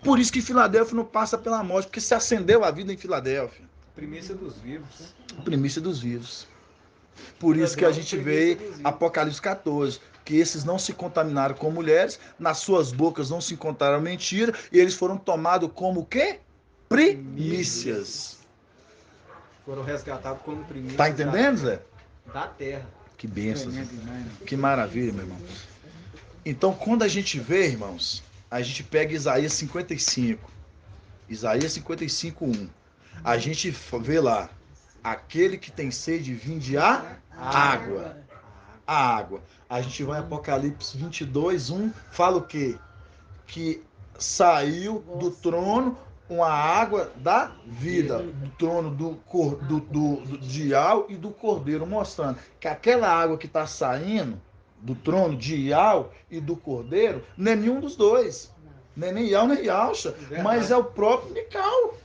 Por isso que Filadélfia não passa pela morte, porque se acendeu a vida em Filadélfia. Primícia dos vivos. Primícia dos vivos. Por isso que a gente vê Apocalipse 14, que esses não se contaminaram com mulheres, nas suas bocas não se encontraram mentira, e eles foram tomados como o quê? Primícias. Foram resgatados como primícias. Tá entendendo, Zé? Da terra. Que bênção. Que maravilha, meu irmão. Então, quando a gente vê, irmãos, a gente pega Isaías 55. Isaías 55:1. A gente vê lá, aquele que tem sede, vinde a água. A água. A gente vai em Apocalipse 22:1, fala o quê? Que saiu do trono uma água da vida, do trono do Dial e do Cordeiro, mostrando que aquela água que está saindo do trono de Ial e do Cordeiro não é nenhum dos dois. Não é nem Ial nem Yahshua, mas é o próprio Mical.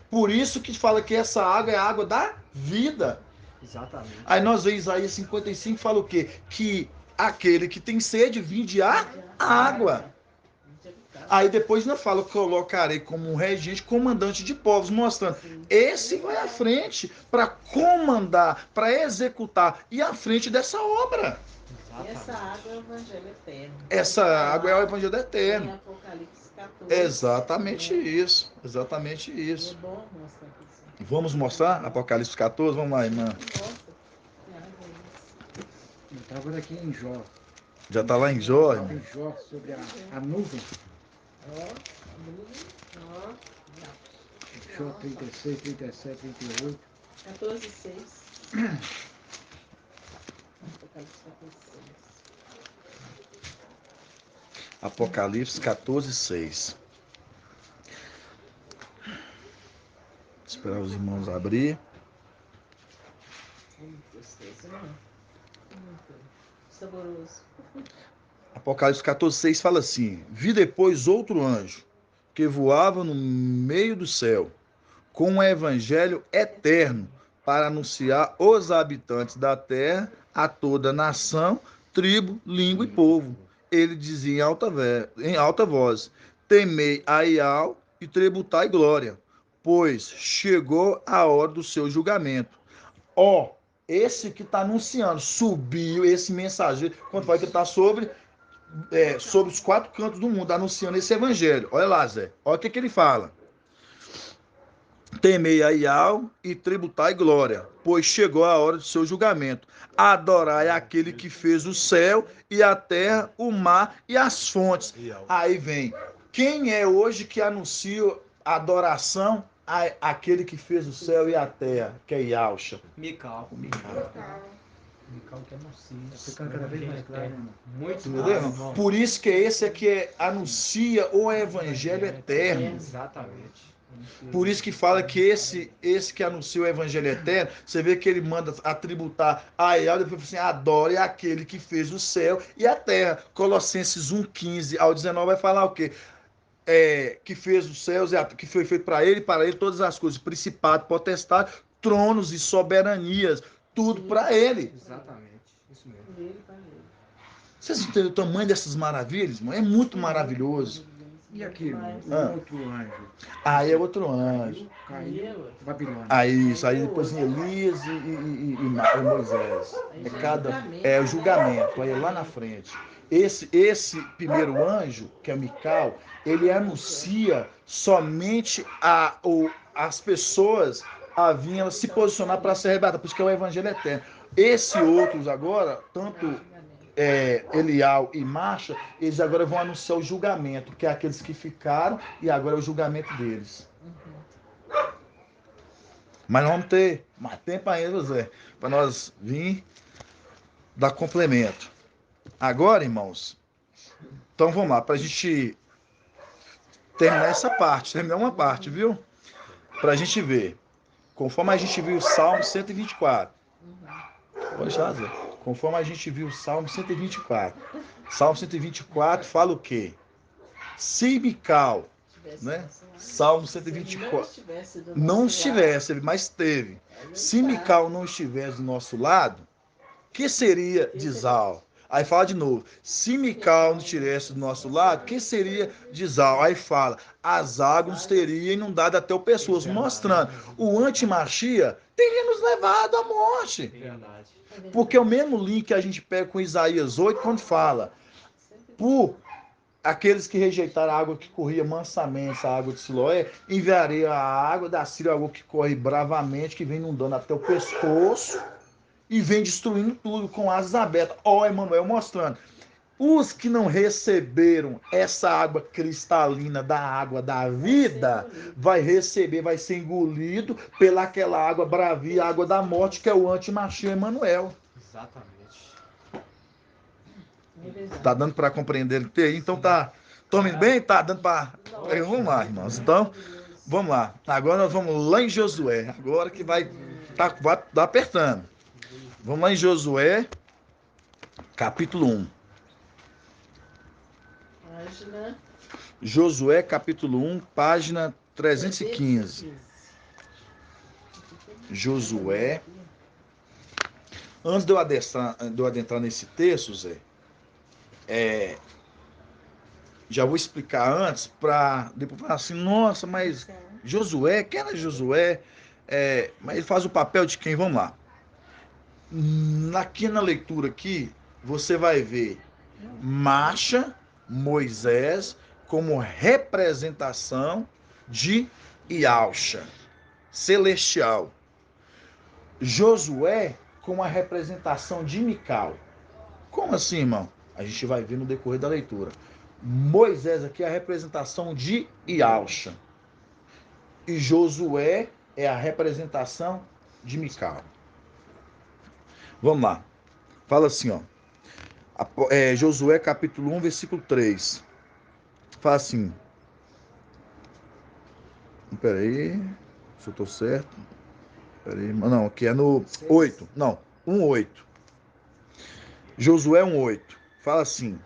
Por isso que fala que essa água é a água da vida. Exatamente. Aí nós vemos Isaías 55, fala o quê? Que aquele que tem sede, vinde a água. Aí depois ainda fala, colocarei como um regente, comandante de povos, mostrando, esse vai à frente para comandar, para executar, e à frente dessa obra. E essa água é o evangelho eterno. Essa água é o evangelho Em eterno. Apocalipse 14. Exatamente né? isso, exatamente E é isso. bom mostrar isso. Vamos mostrar Apocalipse 14? Vamos lá, irmã. Mostra. Que água é isso? Eu estava aqui em Jó. Já está lá em Jó, Estava irmã. em Jó sobre a nuvem. Ó, a nuvem, ó. Jó 36, 37, 38. 14:6. Apocalipse 14:6. Apocalipse 14, 6. Esperar os irmãos abrir. Muito gostoso, né? Muito saboroso. Apocalipse 14, 6 fala assim: Vi depois outro anjo que voava no meio do céu, com um evangelho eterno, para anunciar os habitantes da terra a toda nação, tribo, língua e povo. Ele dizia em alta voz: Temei a Ial e tributai glória, pois chegou a hora do seu julgamento. Ó, esse que está anunciando, subiu esse mensageiro, quando vai que está sobre os quatro cantos do mundo, anunciando esse evangelho. Olha lá, Zé. Olha o que ele fala. Temei a Ial e tributai glória, pois chegou a hora do seu julgamento. Adorai aquele que fez o céu e a terra, o mar e as fontes. Aí vem, quem é hoje que anuncia a adoração àquele que fez o céu e a terra? Que é Yahusha. Mical. Mical que anuncia. Você canta cada vez mais claro, irmão. Muito Entendeu? bom. Por isso que esse é que anuncia o evangelho eterno. Exatamente. Por isso que fala que esse que anuncia o evangelho eterno, você vê que ele manda atributar a ele, depois assim, adore aquele que fez o céu e a terra. Colossenses 1:15 ao 19 vai falar o quê? Que fez os céus, que foi feito para ele todas as coisas, principado, potestade, tronos e soberanias, tudo para ele. Exatamente. Isso mesmo. Dele para ele. Vocês entendem o tamanho dessas maravilhas, irmão? É muito maravilhoso. E aqui, irmão, o Ah. outro anjo? Aí é outro anjo. Caiu Babilônia. Aí isso, aí depois em Elias e Moisés. É o julgamento, aí é lá na frente. Esse primeiro anjo, que é Mical, ele anuncia somente as pessoas a vinham se posicionar para ser arrebatadas, por isso que é o evangelho eterno. Esse outros agora, tanto Elial e Marcha, eles agora vão anunciar o julgamento, que é aqueles que ficaram, e agora é o julgamento deles. Mas nós vamos ter mais tempo ainda, Zé, para nós vir dar complemento. Agora, irmãos, então vamos lá, para a gente terminar essa parte, terminar uma parte, viu? Para a gente ver. Conforme a gente viu o Salmo 124. Poxa, Zé. Conforme a gente viu o Salmo 124. Salmo 124 fala o quê? Se Mical, né? Salmo 124. Não estivesse, mas teve. Se Mical não estivesse do nosso lado, que seria de Zal? Aí fala de novo. Se Mical não estivesse do nosso lado, que seria de Zal? Aí fala, as águas teriam inundado até o pescoço, mostrando o antimachia teria nos levado à morte. Verdade. Porque o mesmo link que a gente pega com Isaías 8, quando fala, por aqueles que rejeitaram a água que corria mansamente, a água de Siloé, enviarei a água da Síria, a água que corre bravamente, que vem inundando até o pescoço e vem destruindo tudo com asas abertas. Ó, Emmanuel mostrando. Os que não receberam essa água cristalina da água da vida, vai receber, vai ser engolido pelaquela água bravia, água da morte, que é o antimachia Emmanuel. Exatamente. Tá dando para compreender? Então tá. Tome bem? Tá dando para. Vamos lá, irmãos. Então, vamos lá. Agora nós vamos lá em Josué. Agora que vai tá apertando. Vamos lá em Josué, capítulo 1. Página. Josué, capítulo 1, página 315. Josué. Antes de eu adentrar nesse texto, Zé, já vou explicar antes, para depois falar assim, nossa, mas Josué, quem era Josué? Mas ele faz o papel de quem? Vamos lá. Aqui na leitura aqui, você vai ver Marcha, Moisés, como representação de Yahshua, celestial. Josué, como a representação de Mical. Como assim, irmão? A gente vai ver no decorrer da leitura. Moisés aqui é a representação de Yahshua. E Josué é a representação de Mical. Vamos lá. Fala assim, ó. Josué capítulo 1, versículo 3. Fala assim. Peraí. Se eu tô certo. Peraí. Não, aqui é no 8. Não, 1:8. Josué 1:8. Fala assim.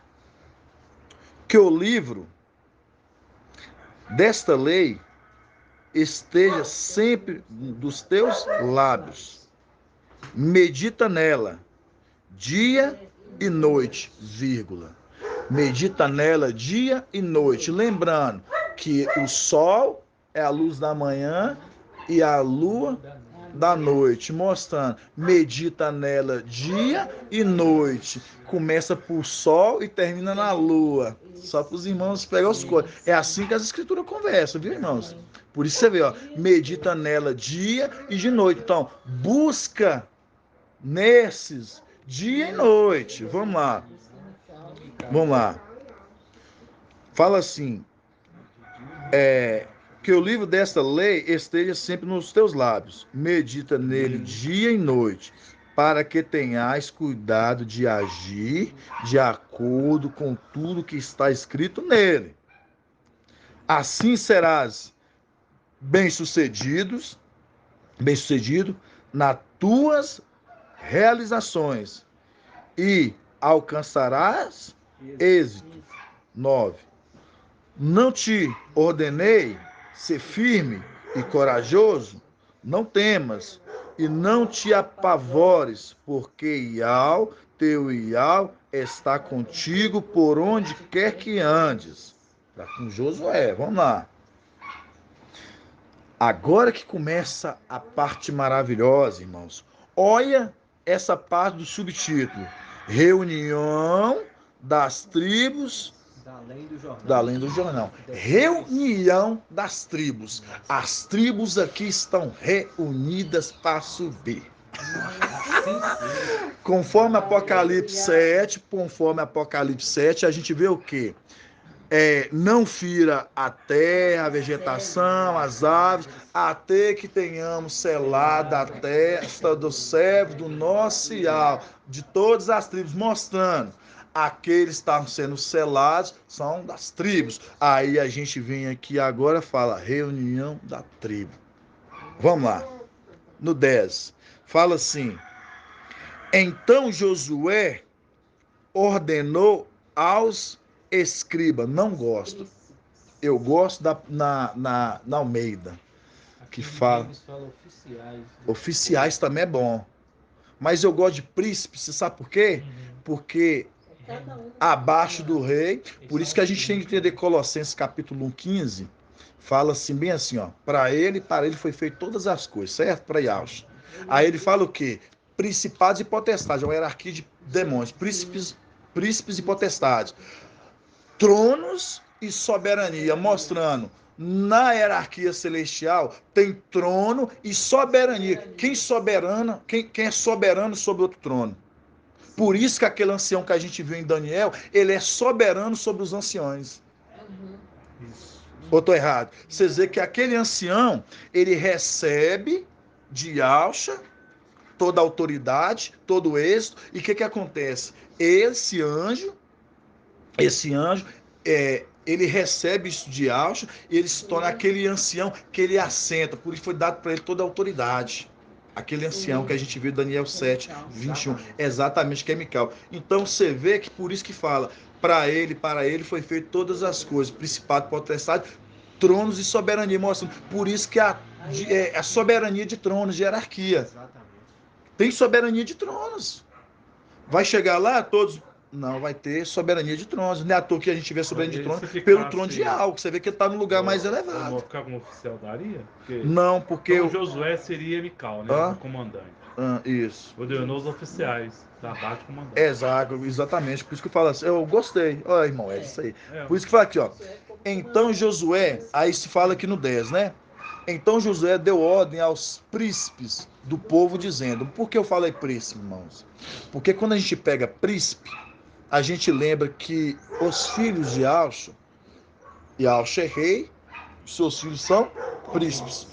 Que o livro desta lei esteja sempre dos teus lábios. Medita nela, dia e noite, vírgula. Medita nela dia e noite. Lembrando que o sol é a luz da manhã e a lua da noite. Mostrando, medita nela dia e noite. Começa por sol e termina na lua. Só para os irmãos pegar os coisas. É assim que as escrituras conversam, viu, irmãos? Por isso você vê, ó, medita nela dia e de noite. Então, busca nesses dia e noite. Vamos lá. Vamos lá. Fala assim. Que o livro desta lei esteja sempre nos teus lábios. Medita nele dia e noite, para que tenhais cuidado de agir de acordo com tudo que está escrito nele. Assim serás bem-sucedido nas tuas realizações e alcançarás êxito. 9. Não te ordenei ser firme e corajoso? Não temas e não te apavores, porque Iau, teu Iau, está contigo por onde quer que andes. Está com Josué, vamos lá. Agora que começa a parte maravilhosa, irmãos. Olha essa parte do subtítulo. Reunião das tribos da além do Jordão. Reunião das tribos. As tribos aqui estão reunidas para subir. Conforme Apocalipse 7, a gente vê o quê? Não fira a terra, a vegetação, as aves, até que tenhamos selado a testa do servo do nosso Iau, de todas as tribos, mostrando aqueles que estavam sendo selados são das tribos. Aí a gente vem aqui agora fala reunião da tribo. Vamos lá. No 10. Fala assim. Então Josué ordenou aos escribas. Não gosto. Eu gosto na Almeida. Que fala. Oficiais também é bom. Mas eu gosto de príncipe. Você sabe por quê? Porque abaixo do rei, por isso que a gente tem que entender Colossenses capítulo 1:15, fala assim, bem assim, ó, para ele foi feito todas as coisas, certo? Para Yahshua. Aí ele fala o quê? Principados e potestades, é uma hierarquia de demônios, príncipes e potestades, tronos e soberania, mostrando na hierarquia celestial tem trono e soberania. Quem é soberano sobre outro trono? Por isso que aquele ancião que a gente viu em Daniel, ele é soberano sobre os anciões. Ou estou errado? Vocês veem que aquele ancião, ele recebe de Yahshua toda a autoridade, todo o êxito. E o que acontece? Esse anjo, ele recebe isso de Yahshua e ele se torna aquele ancião que ele assenta. Por isso foi dado para ele toda a autoridade. Aquele ancião que a gente viu em Daniel 7:21, exatamente, que é Mical. Então você vê que por isso que fala, para ele foi feito todas as coisas, principado, potestade, tronos e soberania, mostrando. Por isso que a soberania de tronos, de hierarquia. Tem soberania de tronos. Vai chegar lá, todos Não vai ter soberania de tronos. Não é à toa que a gente vê soberania de tronos pelo trono de algo. Você vê que ele está no lugar mais elevado. Vou ficar como oficial daria? Não, porque... Então, Josué seria Mical, né? O comandante. Isso. Ordenou os oficiais da base comandante. Exatamente. Por isso que eu falo assim, eu gostei. Olha, irmão, é isso aí. Por isso que fala aqui, ó. Então Josué, aí se fala aqui no 10, né? Então Josué deu ordem aos príncipes do povo, dizendo... Por que eu falei príncipe, irmãos? Porque quando a gente pega príncipe, a gente lembra que os filhos de Alxa, e Alxa é rei, seus filhos são príncipes,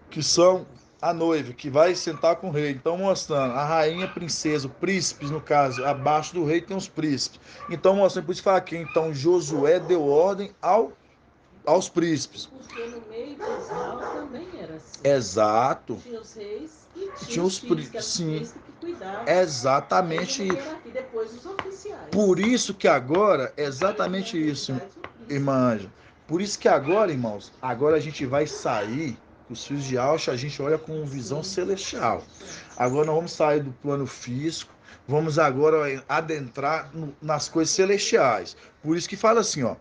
que são a noiva, que vai sentar com o rei. Então, mostrando, a rainha, princesa, príncipes, no caso, abaixo do rei tem os príncipes. Então, mostrando, por isso fala aqui, então Josué deu ordem aos príncipes. Porque no meio de Israel também era assim. Exato. Tinha os reis e tinha os príncipes, sim. Que cuidavam. Exatamente. E depois os oficiais. Por isso que agora, exatamente isso, irmã. Por isso que agora, irmãos, agora a gente vai sair, os filhos de Alxa, a gente olha com visão celestial. Agora nós vamos sair do plano físico, vamos agora adentrar nas coisas celestiais. Por isso que fala assim, ó.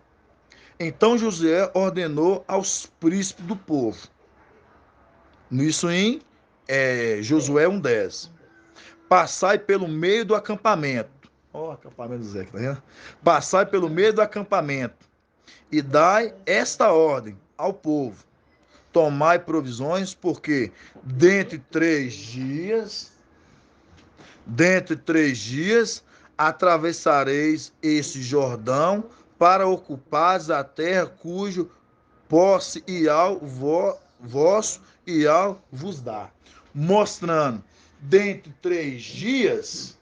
Então Josué ordenou aos príncipes do povo. Isso em Josué 1:10. Passai pelo meio do acampamento. Ó, acampamento do Zé, tá vendo? Passai pelo meio do acampamento e dai esta ordem ao povo. Tomai provisões, porque dentro de 3 dias, atravessareis esse Jordão para ocupares a terra cujo posse Iau vosso Iau vos dá. Mostrando, dentro de 3 dias,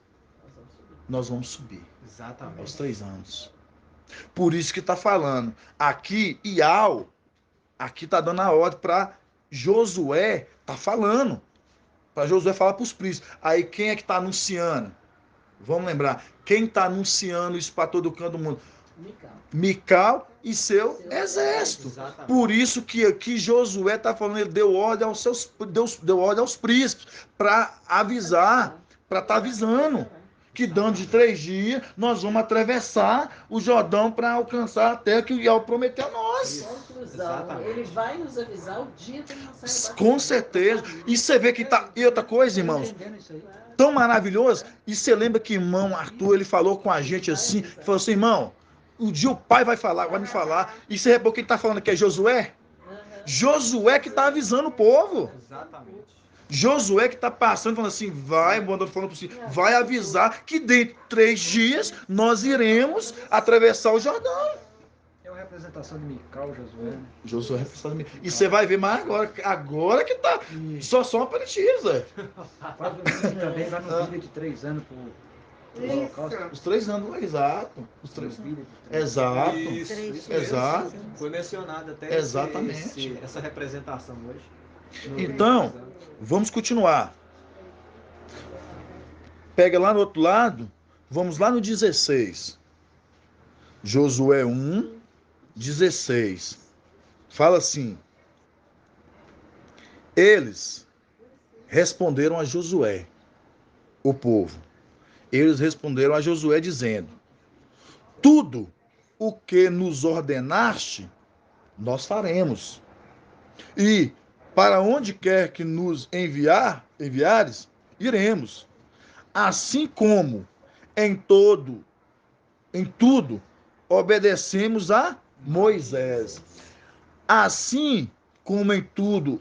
nós vamos subir. Exatamente. Aos 3 anos. Por isso que está falando. Aqui, Iau, aqui está dando a ordem para Josué, está falando. Para Josué falar para os príncipes. Aí quem é que está anunciando? Vamos lembrar. Quem está anunciando isso para todo canto do mundo? Mical e seu exército. Exatamente. Por isso que aqui Josué está falando, ele deu ordem aos príncipes para avisar, para estar avisando que dando de 3 dias nós vamos atravessar o Jordão para alcançar a terra que o Iau prometeu a nós. Ele vai nos avisar o dia que nós saímos. Com certeza. E você vê que tá. E outra coisa, irmãos, tão maravilhoso. E você lembra que irmão Arthur, ele falou com a gente assim, falou assim, irmão, um dia o pai vai me falar. E você reparou que ele está falando que é Josué? Josué que está avisando o povo. Exatamente. Josué que está passando, falando assim, vai avisar que dentro de 3 dias nós iremos atravessar o Jordão. É uma representação de Mical, Josué. Josué é representação de Mical. E você vai ver mais agora que tá só uma aperitivo. Também vai no vídeo de 3 anos pro Holocausto. Os 3 anos, exato. Os 3 anos. Exato. Isso Exato. Foi mencionado até exatamente. essa representação hoje. Então, vamos continuar. Pega lá no outro lado, vamos lá no 16. Josué 1:16. Fala assim: eles responderam a Josué, o povo. Eles responderam a Josué dizendo: tudo o que nos ordenaste, nós faremos. E para onde quer que nos enviares, iremos. Assim como em tudo obedecemos a Moisés. Assim como em tudo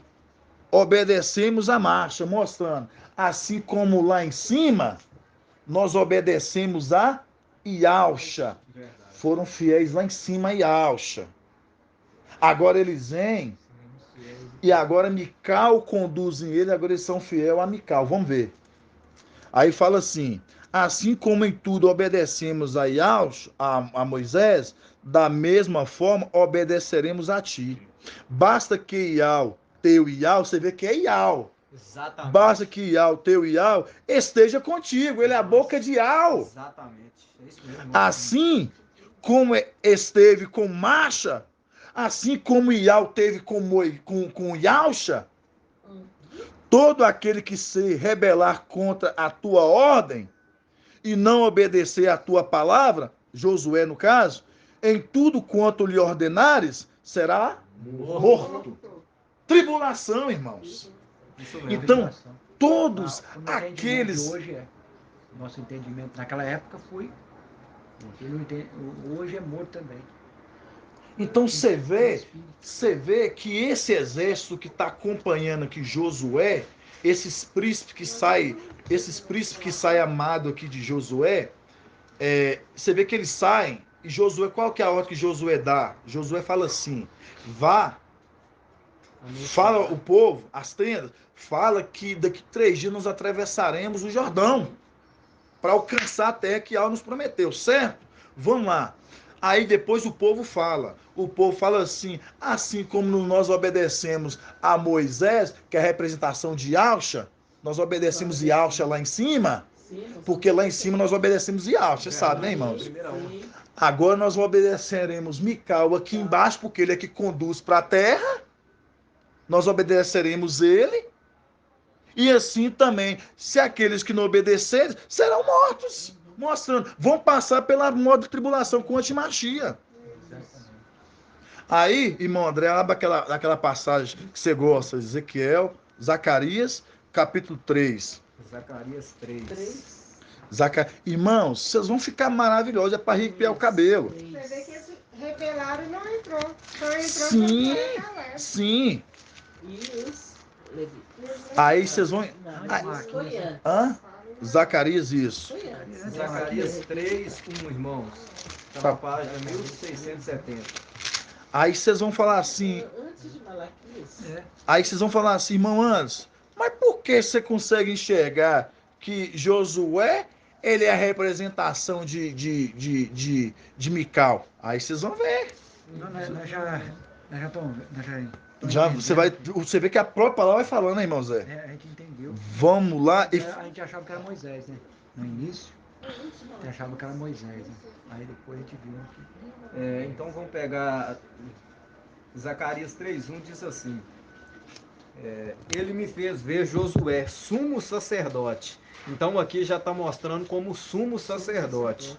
obedecemos a marcha, mostrando, assim como lá em cima nós obedecemos a Ialxa. Foram fiéis lá em cima a Ialxa. Agora eles vêm e agora Mical conduzem ele, agora eles são fiéis a Mical. Vamos ver. Aí fala assim: assim como em tudo obedecemos a Ialxa, a Moisés, da mesma forma obedeceremos a ti. Basta que Iau, teu Iau, você vê que é Iau. Exatamente. Basta que Iau, teu Iau, esteja contigo. Ele é a boca de Iau. Exatamente. É isso mesmo. Assim como esteve com Marcha, assim como Iau teve com Ialxa, todo aquele que se rebelar contra a tua ordem e não obedecer à tua palavra, Josué no caso, em tudo quanto lhe ordenares, será morto. Tribulação, irmãos. Isso mesmo. Então, todos O nosso entendimento aqueles... de hoje nosso entendimento naquela época foi, hoje é morto também. Então você vê que esse exército que está acompanhando aqui Josué, esses príncipes que saem amado aqui de Josué, você vê que eles saem, e Josué, qual que é a ordem que Josué dá? Josué fala assim, vá, fala o povo, as tendas, fala que daqui 3 dias nós atravessaremos o Jordão, para alcançar a terra que Yahweh nos prometeu, certo? Vamos lá. Aí depois o povo fala assim como nós obedecemos a Moisés, que é a representação de Yahshua, nós obedecemos Yahshua lá em cima, porque lá em cima nós obedecemos Yahshua, você sabe, né, irmãos? Agora nós obedeceremos Mical aqui embaixo, porque ele é que conduz para a terra, nós obedeceremos ele, e assim também, se aqueles que não obedecerem, serão mortos, mostrando, vão passar pela modo de tribulação com antimachia. Aí, irmão André, abre aquela passagem que você gosta, Ezequiel, Zacarias, capítulo 3. Zacarias 3. Irmãos, vocês vão ficar maravilhosos, é para arrepiar o cabelo. Você vê que eles revelaram e não entrou. Só entrou Sim, sim. E os levitas. Aí vocês vão... Foi antes. Hã? Zacarias, isso. Foi antes. Zacarias 3, 1, irmãos. Está na página 1670. Aí vocês vão falar assim... Antes de Malaquias. Aí vocês vão falar assim, irmão Anderson, mas por que você consegue enxergar que Josué, ele é a representação de Mical? Aí vocês vão ver. Nós já estamos... Você vê que a própria palavra vai falando, né, irmão Zé? A gente entendeu. Vamos lá. A gente achava que era Moisés, né? No início, a gente achava que era Moisés, né? Aí depois a gente viu que... Então vamos pegar Zacarias 3:1, diz assim: ele me fez ver Josué, sumo sacerdote. Então aqui já está mostrando como sumo sacerdote.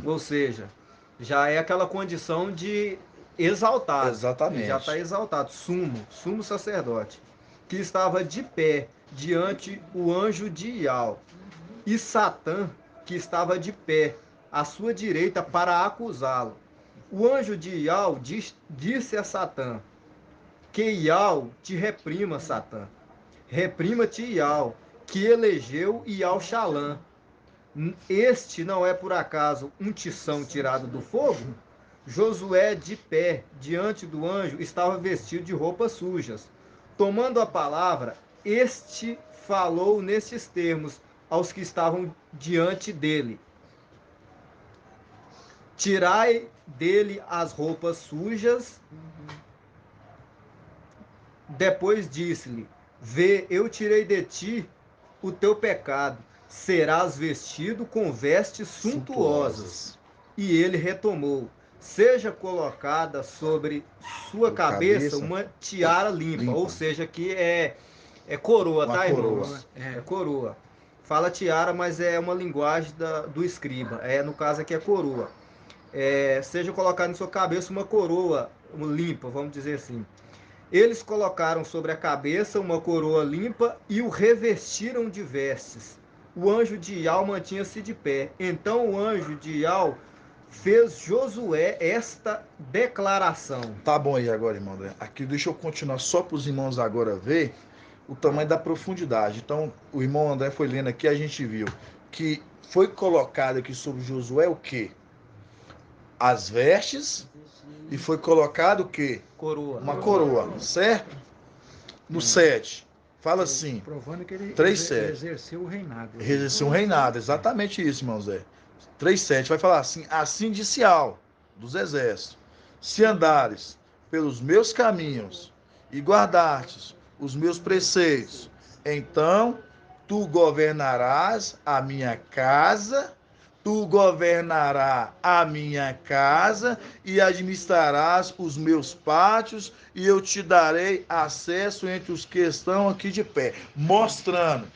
Ou seja, já é aquela condição de exaltado. Exatamente. Já está exaltado, sumo sacerdote, que estava de pé diante o anjo de Ial, e Satã, que estava de pé à sua direita para acusá-lo. O anjo de Ial disse a Satã: que Ial te reprima, Satã. Reprima-te Ial, que elegeu Ial Shalã. Este não é por acaso um tição tirado do fogo? Josué, de pé diante do anjo, estava vestido de roupas sujas. Tomando a palavra, este falou nestes termos aos que estavam diante dele: tirai dele as roupas sujas. Depois disse-lhe: vê, eu tirei de ti o teu pecado, serás vestido com vestes suntuosas. E ele retomou: seja colocada sobre sua cabeça uma tiara limpa. Ou seja, que é coroa, tá, irmãos? É coroa. Fala tiara, mas é uma linguagem do escriba. No caso aqui é coroa. Seja colocada em sua cabeça uma coroa limpa, vamos dizer assim. Eles colocaram sobre a cabeça uma coroa limpa e o revestiram de vestes. O anjo de Ial mantinha-se de pé. Então o anjo de Ial fez Josué esta declaração. Tá bom aí agora, irmão André. Aqui deixa eu continuar só para os irmãos agora ver o tamanho da profundidade. Então, o irmão André foi lendo aqui, a gente viu que foi colocado aqui sobre Josué o quê? As vestes, e foi colocado o quê? Coroa. Uma coroa, certo? No 7, fala assim, provando que ele 3:7. exerceu o reinado. Exerceu um reinado, exatamente isso, irmão Zé. 3:7 vai falar assim: assim disse Al, dos exércitos: se andares pelos meus caminhos e guardares os meus preceitos, então tu governarás a minha casa, e administrarás os meus pátios, e eu te darei acesso entre os que estão aqui de pé. Mostrando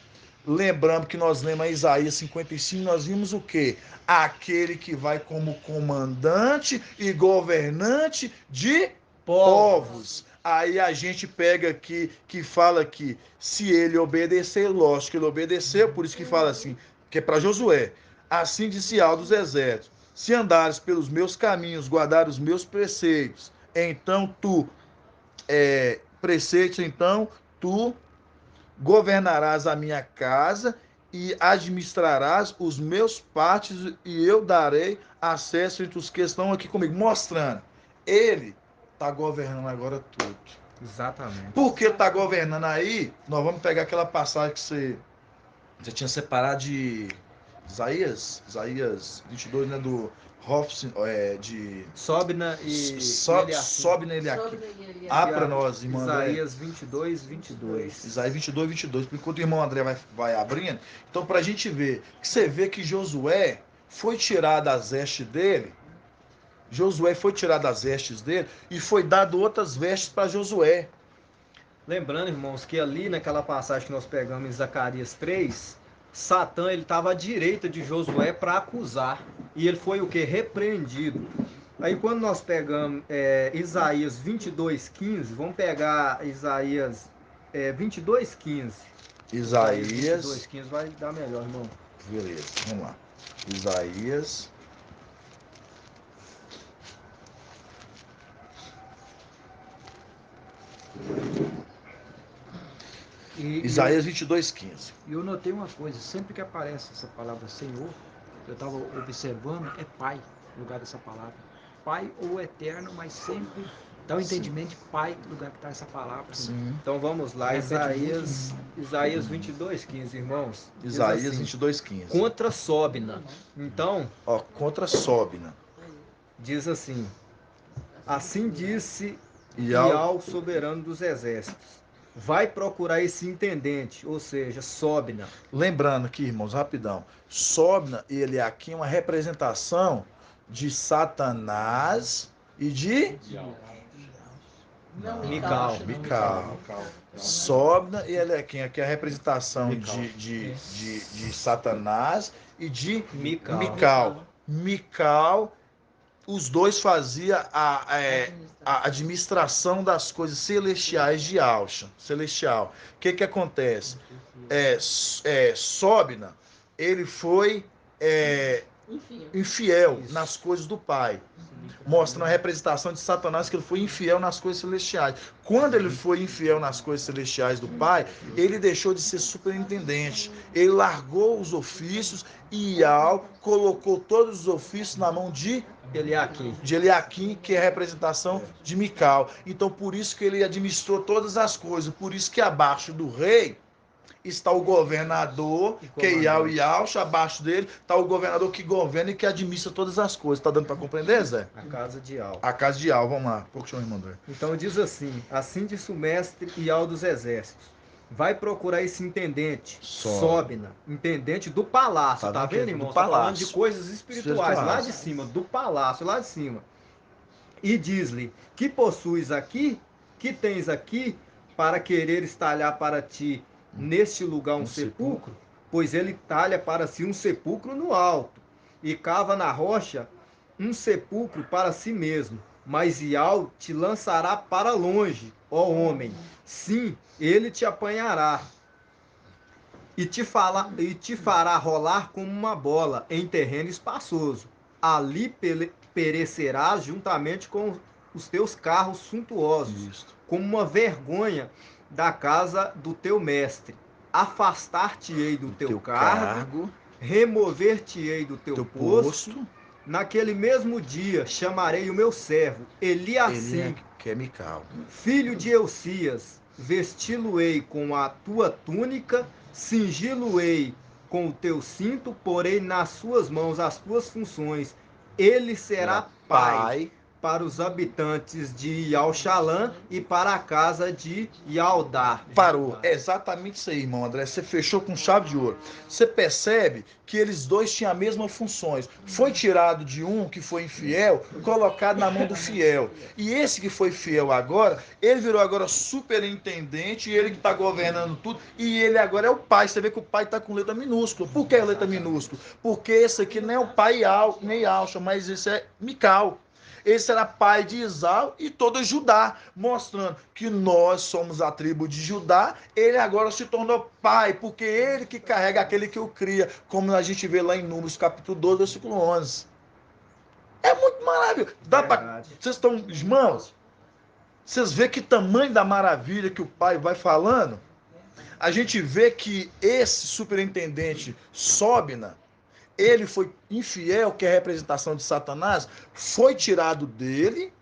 Lembrando que nós lemos a Isaías 55, nós vimos o quê? Aquele que vai como comandante e governante de povos. Aí a gente pega aqui, que fala que se ele obedecer, lógico que ele obedeceu, por isso que fala assim, que é para Josué. Assim disse Yahweh dos exércitos, se andares pelos meus caminhos, guardar os meus preceitos, então tu governarás a minha casa e administrarás os meus pátios e eu darei acesso entre os que estão aqui comigo. Mostrando, ele está governando agora tudo. Exatamente. Porque está governando aí, nós vamos pegar aquela passagem que você tinha separado de Isaías 22, né, do Hofsin, de Sobna e Sobna ele aqui. Para nós, irmão André. Isaías 22. Isaías 22. Enquanto o irmão André vai abrindo. Então, para a gente ver, que você vê que Josué foi tirado das vestes dele. Josué foi tirado das vestes dele e foi dado outras vestes para Josué. Lembrando, irmãos, que ali naquela passagem que nós pegamos em Zacarias 3, Satã ele estava à direita de Josué para acusar. E ele foi o que? Repreendido. Aí quando nós pegamos Isaías 22:15, vamos pegar Isaías 22:15. Isaías 22:15 vai dar melhor, irmão. Beleza, vamos lá. Isaías. Isaías 22:15. E eu notei uma coisa, sempre que aparece essa palavra Senhor, eu estava observando, é Pai, no lugar dessa palavra. Pai ou Eterno, mas sempre dá o entendimento de Pai no lugar que está essa palavra. Sim. Então vamos lá, Isaías 22:15, irmãos. Isaías assim, 22:15. Contra Sobna. Então, contra Sobna. Diz assim: assim disse Yahweh, soberano dos exércitos. Vai procurar esse intendente, ou seja, Sobna. Lembrando aqui, irmãos, rapidão. Sobna e Eliaquim é uma representação de Satanás e de Mical. Sobna e Eliaquim, aqui é a representação de Satanás e de Mical. Mical, os dois faziam a administração das coisas celestiais de Alcha. Celestial. O que acontece? Sobna, ele foi infiel nas coisas do Pai. Mostra a representação de Satanás que ele foi infiel nas coisas celestiais. Quando ele foi infiel nas coisas celestiais do Pai, ele deixou de ser superintendente. Ele largou os ofícios e colocou todos os ofícios na mão de Eliaquim, que é a representação de Mical. Então, por isso que ele administrou todas as coisas. Por isso que abaixo do rei está o governador, que é Yahweh, abaixo dele está o governador que governa e que administra todas as coisas. Está dando para compreender, Zé? A casa de Yahweh. A casa de Yahweh, vamos lá. Pouco irmão André. Então diz assim disse o mestre Yahweh dos exércitos. Vai procurar esse intendente, Sobna, intendente do palácio, tá vendo, irmão? Tá falando de coisas espirituais, lá de cima, do palácio, lá de cima. E diz-lhe, que possuis aqui, que tens aqui, para querer estalhar para ti neste lugar um sepulcro? Pois ele talha para si um sepulcro no alto, e cava na rocha um sepulcro para si mesmo. Mas Yahweh te lançará para longe, ó homem. Sim, ele te apanhará e te fará rolar como uma bola em terreno espaçoso. Ali perecerás juntamente com os teus carros suntuosos, como uma vergonha da casa do teu mestre. Afastar-te-ei do teu cargo, remover-te-ei do teu posto. Naquele mesmo dia chamarei o meu servo Eliacim, que é Mical, filho de Elcias, vesti-lo-ei com a tua túnica, cingi-lo-ei com o teu cinto, porei nas suas mãos as tuas funções. Ele será pai para os habitantes de Yalxalã e para a casa de Yaldá. Parou. É exatamente isso aí, irmão André. Você fechou com chave de ouro. Você percebe que eles dois tinham as mesmas funções. Foi tirado de um que foi infiel, colocado na mão do fiel. E esse que foi fiel agora, ele virou agora superintendente, e ele que está governando tudo, e ele agora é o pai. Você vê que o pai está com letra minúscula. Por que letra minúscula? Porque esse aqui não é o pai nem Alcha, mas esse é Mical. Esse era pai de Esau e todo Judá, mostrando que nós somos a tribo de Judá. Ele agora se tornou pai, porque ele que carrega aquele que o cria, como a gente vê lá em Números, capítulo 12, versículo 11. É muito maravilhoso. Vocês estão, irmãos, vocês vê que tamanho da maravilha que o pai vai falando? A gente vê que esse superintendente Sobna, ele foi infiel, que é a representação de Satanás, foi tirado dele,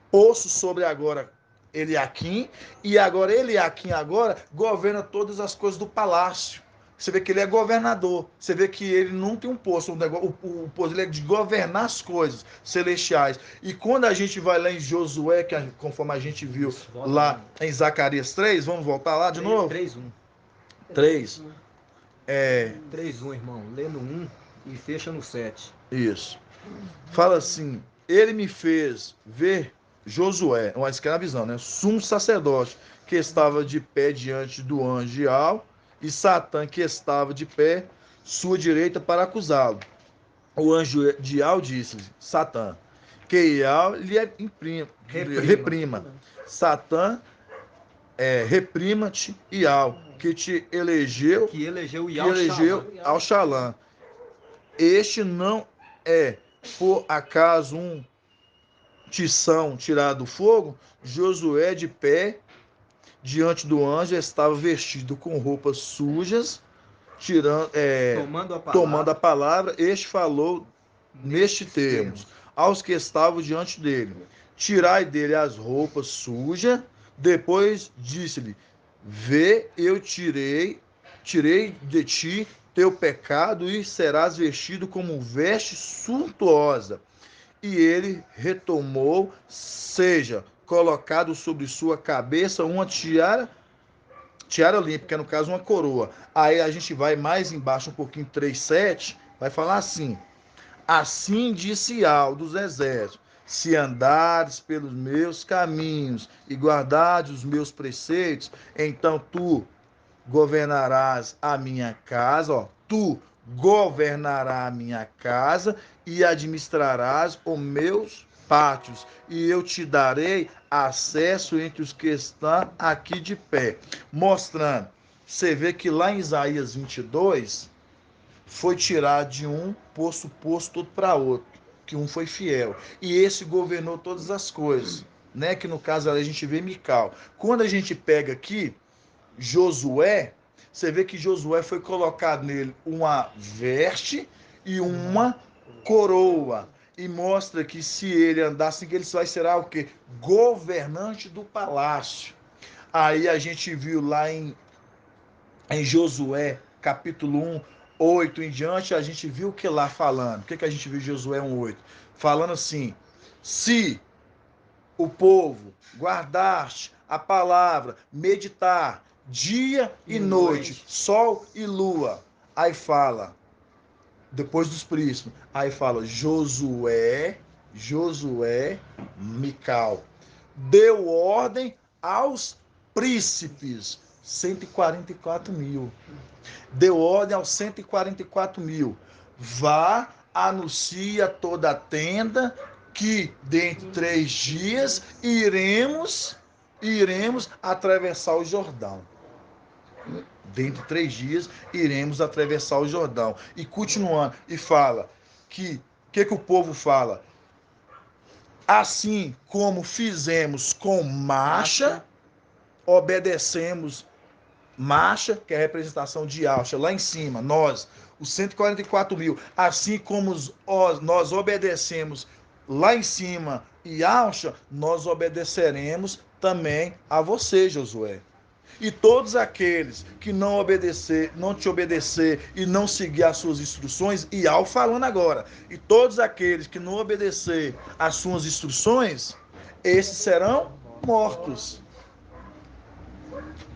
posto sobre agora Eliaquim, e agora Eliaquim agora governa todas as coisas do palácio. Você vê que ele é governador, você vê que ele não tem um posto, o posto dele é de governar as coisas celestiais. E quando a gente vai lá em Josué, que conforme a gente viu lá em Zacarias 3, vamos voltar lá de novo? 3:1. 3. 3:1, irmão. Lendo 1 e fecha no 7. Isso. Fala assim: ele me fez ver Josué, uma escravizão, né? Sumo sacerdote, que estava de pé diante do anjo Ial, e Satã, que estava de pé sua direita para acusá-lo. O anjo de Ial disse: Satã, que Ial lhe reprima. Satã, reprima-te, Ial, que te elegeu, que elegeu Yalxalã. Este não é por acaso um tição tirado do fogo? Josué, de pé diante do anjo, estava vestido com roupas sujas, tomando a palavra. Este falou neste termos aos que estavam diante dele: tirai dele as roupas sujas. Depois disse-lhe: vê, eu tirei de ti teu pecado, e serás vestido como veste suntuosa. E ele retomou, seja colocado sobre sua cabeça uma tiara limpa, que é no caso uma coroa. Aí a gente vai mais embaixo um pouquinho, 3:7, vai falar assim: assim disse Ial dos exércitos: se andares pelos meus caminhos e guardares os meus preceitos, então tu governarás a minha casa, tu governarás a minha casa e administrarás os meus pátios, e eu te darei acesso entre os que estão aqui de pé. Mostrando, você vê que lá em Isaías 22, foi tirado de um, posto tudo para outro, que um foi fiel, e esse governou todas as coisas, né? Que no caso a gente vê Mical. Quando a gente pega aqui Josué, você vê que Josué foi colocado nele uma veste e uma coroa, e mostra que se ele andasse, que ele vai ser o quê? Governante do palácio. Aí a gente viu lá em Josué, capítulo 1, 8 em diante, a gente viu o que lá falando. O que a gente viu em Josué 1:8? Falando assim: se o povo guardaste a palavra, meditar dia e noite, sol e lua. Aí fala, depois dos príncipes, aí fala Josué, Mical, deu ordem aos príncipes, 144.000. Deu ordem aos 144.000. Vá, anuncia toda a tenda que dentro de 3 dias iremos atravessar o Jordão. Dentro de 3 dias iremos atravessar o Jordão. E continuando, e fala que o povo fala? Assim como fizemos com Marcha, obedecemos Marcha, que é a representação de Alcha, lá em cima, nós, os 144.000, assim como nós obedecemos lá em cima e Alcha, nós obedeceremos também a você, Josué. E todos aqueles que não te obedecer e não seguir as suas instruções, e ao falando agora, e todos aqueles que não obedecer as suas instruções, esses serão mortos.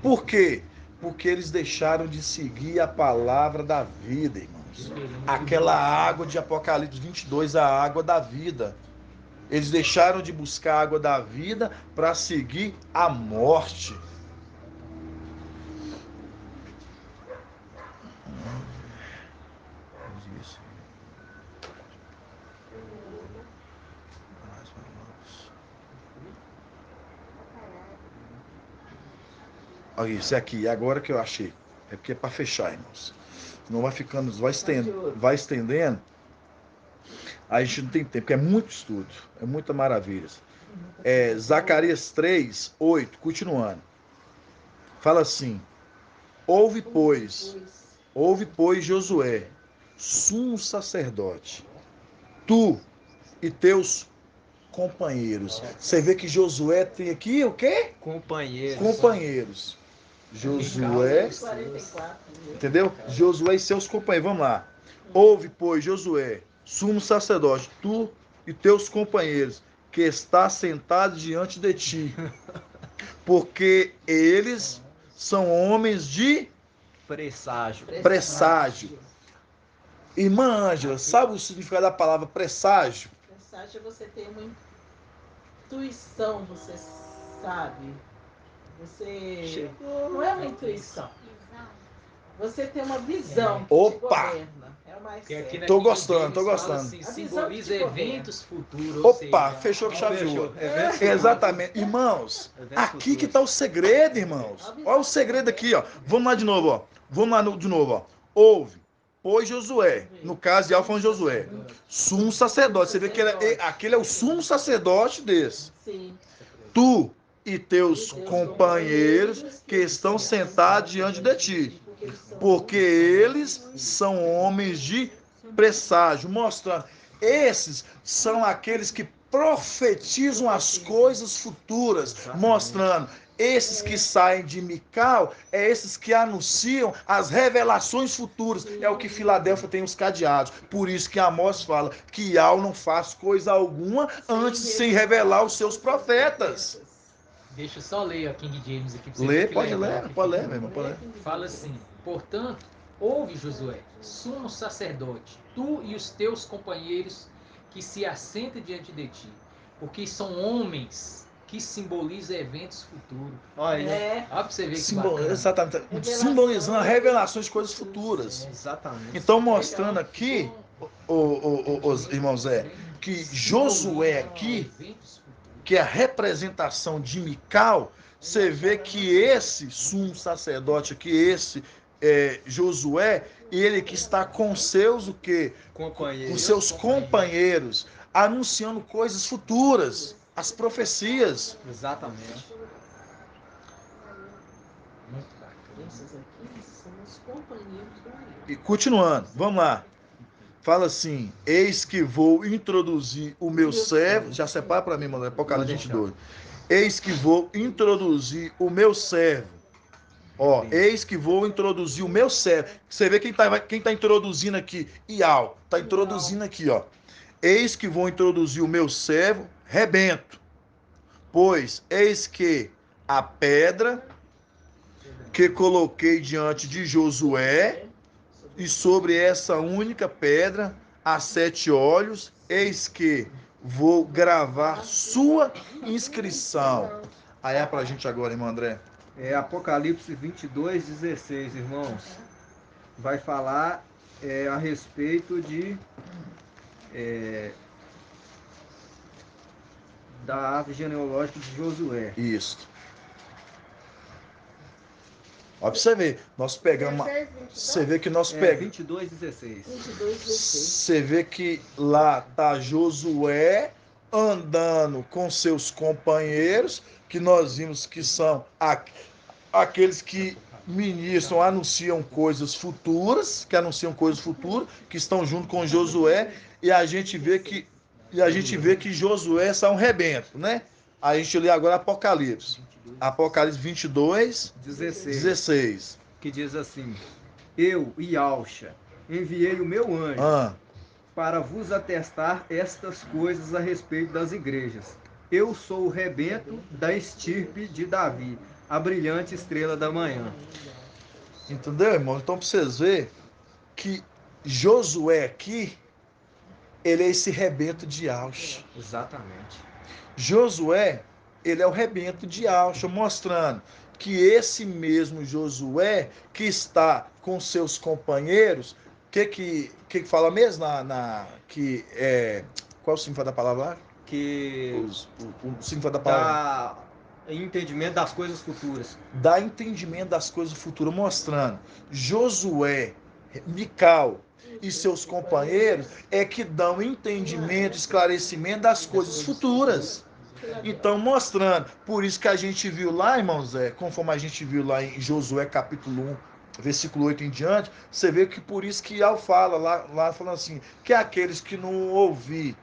Por quê? Porque eles deixaram de seguir a palavra da vida, irmãos. Aquela água de Apocalipse 22, a água da vida. Eles deixaram de buscar a água da vida para seguir a morte. Olha isso aqui, agora que eu achei. É porque é para fechar, irmãos. Não vai ficando, vai estendendo. Aí a gente não tem tempo, porque é muito estudo, é muita maravilha. Zacarias 3, 8, continuando. Fala assim: ouve, pois, Josué, sumo sacerdote, tu e teus companheiros. Você vê que Josué tem aqui o quê? Companheiros. Josué, entendeu? Josué e seus companheiros. Vamos lá. Ouve, pois, Josué, sumo sacerdote, tu e teus companheiros, que está sentado diante de ti, porque eles são homens de presságio. Irmã Ângela, sabe o significado da palavra presságio? Presságio é você ter uma intuição, você sabe. Você não é uma intuição. Você tem uma visão que te governa. É o mais certo. Tô gostando. Assim, simboliza eventos futuros. Opa, fechou que chaveou. Exatamente. Irmãos, aqui que tá o segredo, irmãos. Olha o segredo aqui, ó. Vamos lá de novo, ó. Ouve, pois Josué, no caso de Alfa Josué, sumo sacerdote. Você vê que aquele é o sumo sacerdote desse. Sim. Tu e teus companheiros que estão sentados diante de ti, porque eles são homens de presságio, mostrando, esses são aqueles que profetizam as coisas futuras, mostrando, esses que saem de Mical, esses que anunciam as revelações futuras, é o que Filadélfia tem os cadeados, por isso que Amós fala que Yahweh não faz coisa alguma antes sem revelar os seus profetas. Deixa eu só ler a King James aqui. Pode ler, meu irmão, pode ler. Fala assim: portanto, ouve, Josué, sumo sacerdote, tu e os teus companheiros que se assentam diante de ti, porque são homens que simbolizam eventos futuros. Olha pra você ver que bacana. Exatamente. Simbolizando revelações de coisas futuras. Exatamente. Então, mostrando aqui, os irmãos, que Josué aqui, que é a representação de Mical, você vê que esse sumo sacerdote aqui, esse Josué, ele que está com seus o quê? Com seus companheiros, anunciando coisas futuras, as profecias. Exatamente. Esses aqui são os companheiros do Yahweh. E continuando, vamos lá. Fala assim: eis que vou introduzir o meu servo. Já separa para mim, mano, Apocalipse 22. Eis que vou introduzir o meu servo. Eis que vou introduzir o meu servo. Você vê quem tá introduzindo aqui? Ial. Tá introduzindo aqui, ó. Eis que vou introduzir o meu servo, Rebento. Pois eis que a pedra que coloquei diante de Josué, e sobre essa única pedra há 7 olhos, eis que vou gravar sua inscrição. Aí é pra gente agora, irmão André. Apocalipse 22, 16, irmãos. Vai falar a respeito da árvore genealógica de Josué. Isso. Ó, pra você ver, nós pegamos. Você vê que nós pegamos. 22, 16. Você vê que lá tá Josué andando com seus companheiros, que nós vimos que são aqueles que ministram, anunciam coisas futuras, que estão junto com Josué, e a gente vê que Josué é um rebento, né? A gente lê agora Apocalipse. Apocalipse 22, 16. Que diz assim: Eu, Yalcha, enviei o meu anjo para vos atestar estas coisas a respeito das igrejas. Eu sou o rebento da estirpe de Davi, a brilhante estrela da manhã. Entendeu, irmão? Então, para vocês verem que Josué aqui, ele é esse rebento de Yalcha. Exatamente. Josué, ele é o rebento de Yalcha, mostrando que esse mesmo Josué que está com seus companheiros, que fala mesmo que qual o significado da palavra lá? Que O significado da palavra dá entendimento das coisas futuras. Dá entendimento das coisas futuras, mostrando Josué, Mical e seus companheiros é que dão entendimento, esclarecimento das coisas futuras. Então, mostrando, por isso que a gente viu lá, irmãos, conforme a gente viu lá em Josué capítulo 1, versículo 8 em diante, você vê que por isso que Al fala lá falando assim, que aqueles que não ouvir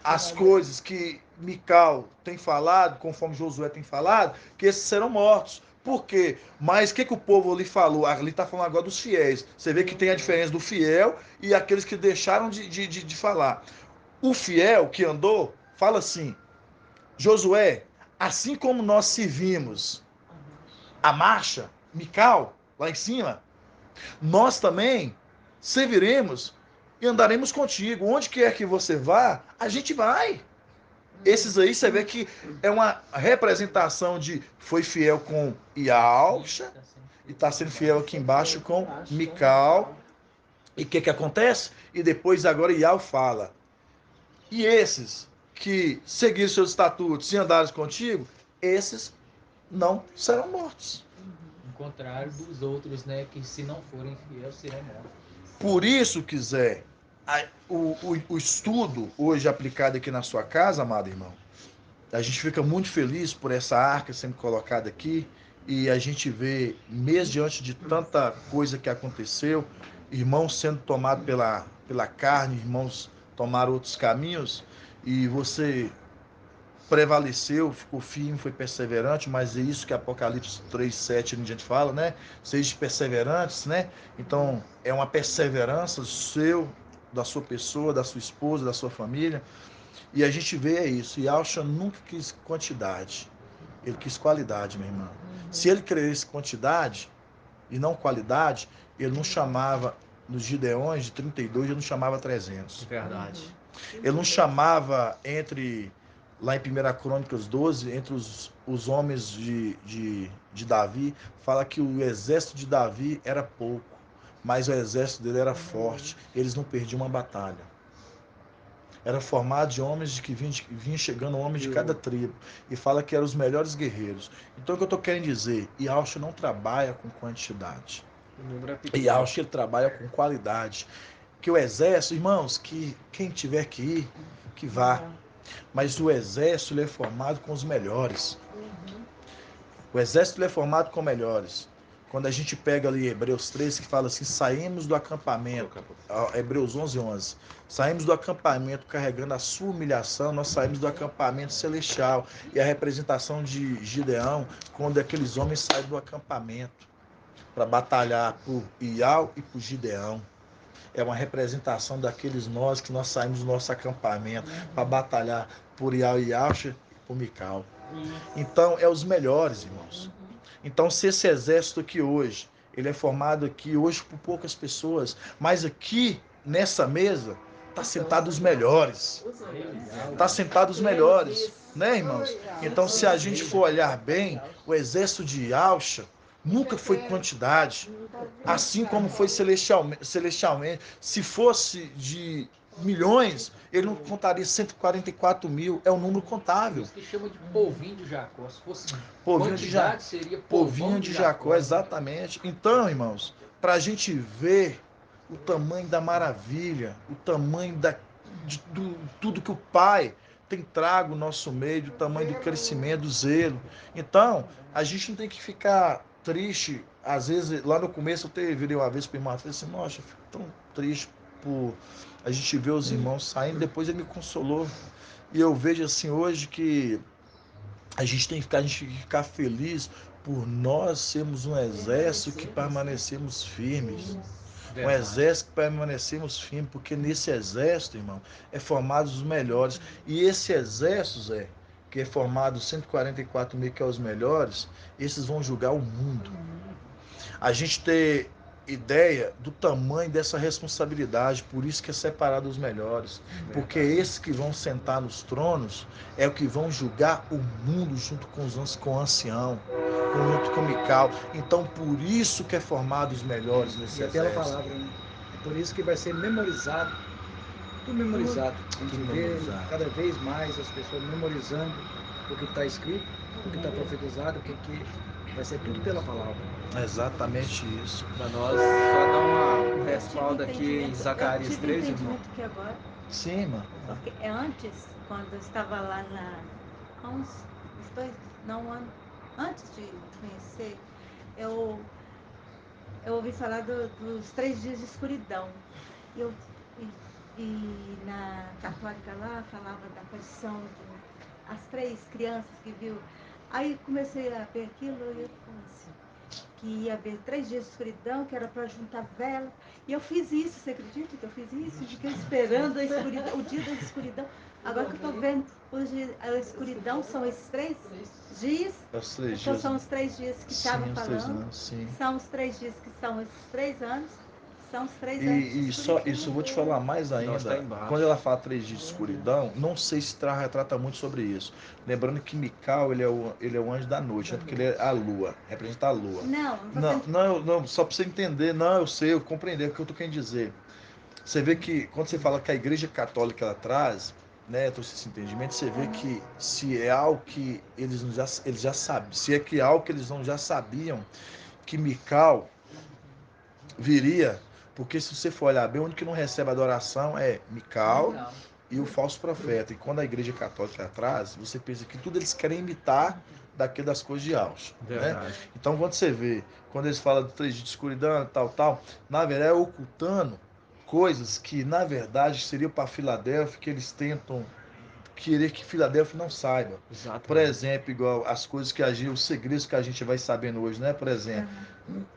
as coisas que Mical tem falado, conforme Josué tem falado, que esses serão mortos. Por quê? Mas o que o povo ali falou? Ali está falando agora dos fiéis. Você vê que tem a diferença do fiel e aqueles que deixaram de falar. O fiel que andou, fala assim, Josué, assim como nós servimos a marcha, Mical, lá em cima, nós também serviremos e andaremos contigo. Onde quer que você vá, a gente vai. Esses aí você vê que é uma representação de foi fiel com Yalcha e está sendo fiel aqui embaixo com Mical. E o que acontece? E depois agora Yal fala. E esses que seguiram seus estatutos e andaram contigo, esses não serão mortos. Ao contrário dos outros, né, que se não forem fiéis, serão mortos. Por isso, quiser, o estudo hoje aplicado aqui na sua casa, amado irmão, a gente fica muito feliz por essa arca sendo colocada aqui e a gente vê, mesmo diante de tanta coisa que aconteceu, irmãos sendo tomados pela carne, irmãos tomaram outros caminhos e você prevaleceu, ficou firme, foi perseverante, mas é isso que Apocalipse 3:7 a gente fala, né? Sejam perseverantes, né? Então, é uma perseverança da sua pessoa, da sua esposa, da sua família. E a gente vê isso. E Yalcha nunca quis quantidade. Ele quis qualidade, meu irmão. Se ele quisesse quantidade e não qualidade, ele não chamava, nos Gideões de 32, ele não chamava 300. Verdade. Ele não chamava lá em 1 Crônicas 12, entre os homens de Davi, fala que o exército de Davi era pouco, mas o exército dele era forte. Eles não perdiam uma batalha. Era formado de homens que vinha chegando homens de cada tribo. E fala que eram os melhores guerreiros. Então o que eu estou querendo dizer? Yalcha não trabalha com quantidade. Yalcha ele trabalha com qualidade. Que o exército, irmãos, que quem tiver que ir, que vá. Mas o exército ele é formado com os melhores. O exército ele é formado com melhores. Quando a gente pega ali Hebreus 3, que fala assim, saímos do acampamento, Hebreus 11:11, saímos do acampamento carregando a sua humilhação, nós saímos do acampamento celestial. E a representação de Gideão, quando aqueles homens saem do acampamento para batalhar por Ial e por Gideão. É uma representação daqueles nós que nós saímos do nosso acampamento para batalhar por Ial e Yalcha e por Mical. Então, é os melhores, irmãos. Então, se esse exército aqui hoje, ele é formado aqui hoje por poucas pessoas, mas aqui, nessa mesa, está sentado os melhores. Está sentado os melhores, né, irmãos? Então, se a gente for olhar bem, o exército de Yalcha nunca foi quantidade, assim como foi celestialmente. Se fosse de milhões, ele não contaria 144 mil, é um número contável. Isso que chama de polvinho de Jacó. Se fosse Povinho quantidade, seria povinho de Jacó, exatamente. Então, irmãos, para a gente ver o tamanho da maravilha, o tamanho de tudo que o Pai tem trago no nosso meio, o tamanho do crescimento, do zelo. Então, a gente não tem que ficar triste. Às vezes, lá no começo, eu virei uma vez para o irmão e falei assim, nossa, eu fico tão triste por a gente ver os irmãos saindo. Depois ele me consolou. E eu vejo assim hoje que A gente tem que ficar feliz por nós sermos um exército que permanecemos firmes. Um exército que permanecemos firmes, porque nesse exército, irmão, é formado os melhores. E esse exército, Zé, que é formado 144 mil, que é os melhores, esses vão julgar o mundo. A gente ter ideia do tamanho dessa responsabilidade, por isso que é separado os melhores, porque esses que vão sentar nos tronos é o que vão julgar o mundo junto com o ancião, junto com Mical. Então por isso que é formado os melhores nesse E é pela exército. palavra, né? É por isso que vai ser memorizado, tudo memorizado. A gente Tudo vê memorizado. cada vez mais as pessoas memorizando o que está escrito, o que está profetizado, porque vai ser tudo pela palavra. É exatamente isso. Para nós, só dar um Eu tive respaldo aqui em entendimento, Zacarias eu tive 13, irmão. entendimento que agora, Sim, mano. porque é antes, quando eu estava lá há uns dois, não, um ano, antes de conhecer, eu, eu ouvi falar dos 3 dias de escuridão. Eu, e na católica lá falava da aparição de as 3 crianças que viu. Aí comecei a ver aquilo e eu falei assim, que ia haver 3 dias de escuridão, que era para juntar vela. E eu fiz isso, você acredita que eu fiz isso? Fiquei esperando a escuridão, o dia da escuridão. Agora que eu estou vendo, hoje a escuridão são esses 3 dias. É os 3 Então dias. são os 3 dias que estavam Sim, os 3 falando. anos, sim. São os 3 dias que são esses 3 anos. São os 3 E, anos de e só escuridão. isso eu vou te falar mais Nós tá ainda. embaixo. Quando ela fala 3 dias de escuridão, não sei se retrata muito sobre isso. Lembrando que Mical ele é o anjo da noite, né? Porque ele é a lua, representa a lua. Não, Não, só para você entender, não, eu sei, eu compreender o que eu tô querendo dizer. Você vê que quando você fala que a Igreja Católica ela traz, né, trouxe esse entendimento, você vê que se é algo que eles já sabem, se é que é algo que eles não já sabiam, que Mical viria, porque se você for olhar bem, o único que não recebe adoração é Mical e o falso profeta. E quando a Igreja Católica traz, você pensa que tudo eles querem imitar daquilo das coisas de Alcho, né? Verdade. Então quando você vê, quando eles falam de 3 dias de escuridão, tal, na verdade é ocultando coisas que na verdade seriam para Filadélfia, que eles tentam querer que Filadélfia não saiba. Exatamente. Por exemplo, igual as coisas que os segredos que a gente vai sabendo hoje, né? Por exemplo,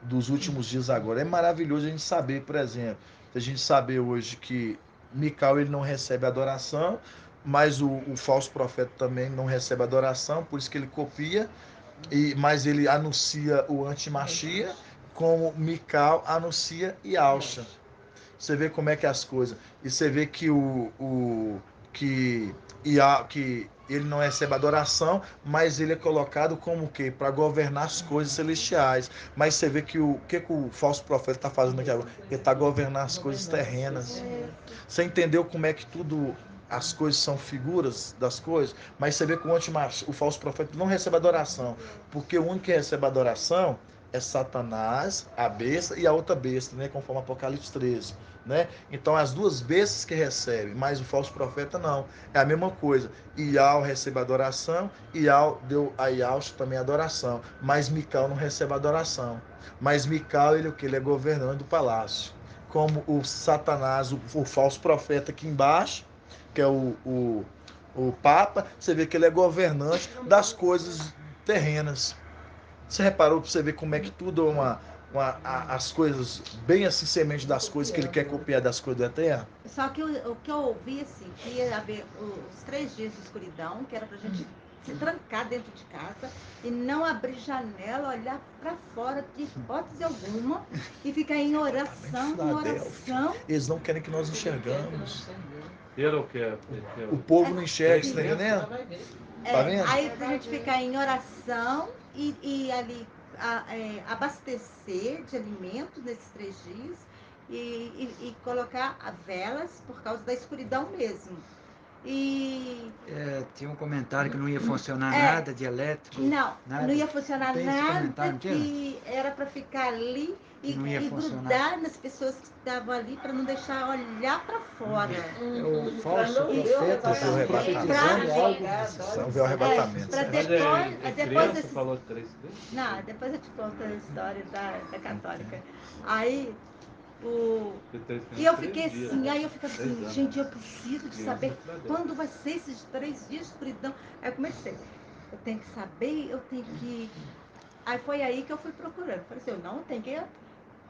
dos últimos dias agora. É maravilhoso a gente saber, por exemplo, a gente saber hoje que Mical ele não recebe adoração, mas o falso profeta também não recebe adoração, por isso que ele copia, mas ele anuncia o antimachia, como Mical anuncia Yalcha. Você vê como é que é as coisas. E você vê que que ele não recebe adoração, mas ele é colocado como o quê? Para governar as coisas celestiais. Mas você vê que o que o falso profeta está fazendo aqui agora? Ele está governando as coisas terrenas. Você entendeu como é que tudo as coisas são figuras das coisas? Mas você vê que o falso profeta não recebe adoração, porque o único que recebe adoração é Satanás, a besta, e a outra besta, né? Conforme Apocalipse 13. Né? Então as duas bestas que recebem, mas o falso profeta não. É a mesma coisa. Ial recebe adoração, Ial deu a Ialcha também adoração, mas Mical não recebe adoração. Mas Mical, ele o que? Ele é governante do palácio. Como o Satanás, o falso profeta aqui embaixo, que é o Papa, você vê que ele é governante das coisas terrenas. Você reparou para você ver como é que tudo é as coisas, bem assim, semente das coisas que ele quer copiar das coisas da terra? Só que o que eu ouvi, assim, que ia haver os 3 dias de escuridão, que era pra gente se trancar dentro de casa e não abrir janela, olhar para fora de hipótese alguma e ficar em oração, em oração. Eles não querem que nós enxergamos. Ele o que é? O povo não enxerga, você tá entendendo? Tá vendo? Aí a gente ficar em oração e ali abastecer de alimentos nesses 3 dias e colocar velas por causa da escuridão mesmo. E Tinha um comentário que não ia funcionar nada de elétrico. não, nada. não ia funcionar Tem esse nada, comentário, não tinha? que era para ficar ali Que não ia e funcionar. grudar nas pessoas que estavam ali para não deixar olhar para fora. É o falso Pra não ver o profeta arrebatamento. profetizando algo. Não vê o arrebatamento. Pra Mas depois criança desses... falou 3 vezes? Não, depois eu te conto a história da católica. Aí e eu fiquei assim, aí eu fico assim, gente, eu preciso de saber quando vai ser esses 3 dias de escuridão. Aí eu comecei. eu tenho que saber, eu tenho que... Aí foi aí que eu fui procurando. Falei assim, eu não tenho que...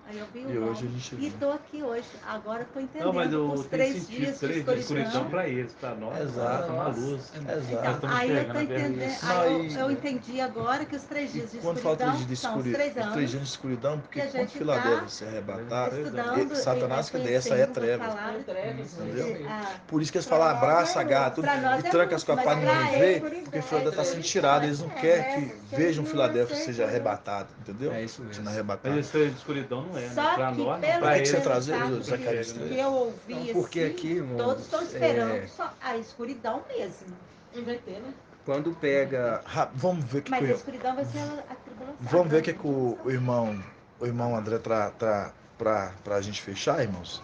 Aí eu vi o E hoje nome a gente e vê. estou aqui hoje. Agora estou entendendo Não, mas os tem 3 sentido, dias de 3 dias de escuridão escuridão. para eles, para nós, Exato. tá na luz. Exato. Então, estamos aí eu enxergando estou a entendendo, verdade. aí Não, eu entendi agora que os 3 E dias de quando fala escuridão 3 dias de são os escuridão, 3 anos 3 dias de escuridão, porque que a quando gente Filadélfia está se arrebatar, estudando, Satanás que dessa é conhecendo a trevas. palavra. Entendeu? Ah, Por isso que eles Pra falam, nós abraça é a gata luz. Pra nós e é tranca luz, as coisas mas para pra ninguém eles ver, escuridão. porque É Filadélfia está sendo escuridão. tirado, eles não querem que vejam não Filadélfia aceitam, seja né? arrebatado, entendeu? É isso mesmo. Sendo Mas arrebatado. esse trem de escuridão não é, né? Só Para que nós, pelo, para Mas que você eles, trazer caso o Zacarias que 3? eu ouvi Não, assim, porque aqui, irmãos, todos estão esperando só a escuridão mesmo. E vai ter, né? Quando pega... Vamos ver que Mas a escuridão vai ser a tribulação. vamos ver o que, que o irmão André para a gente fechar, irmãos.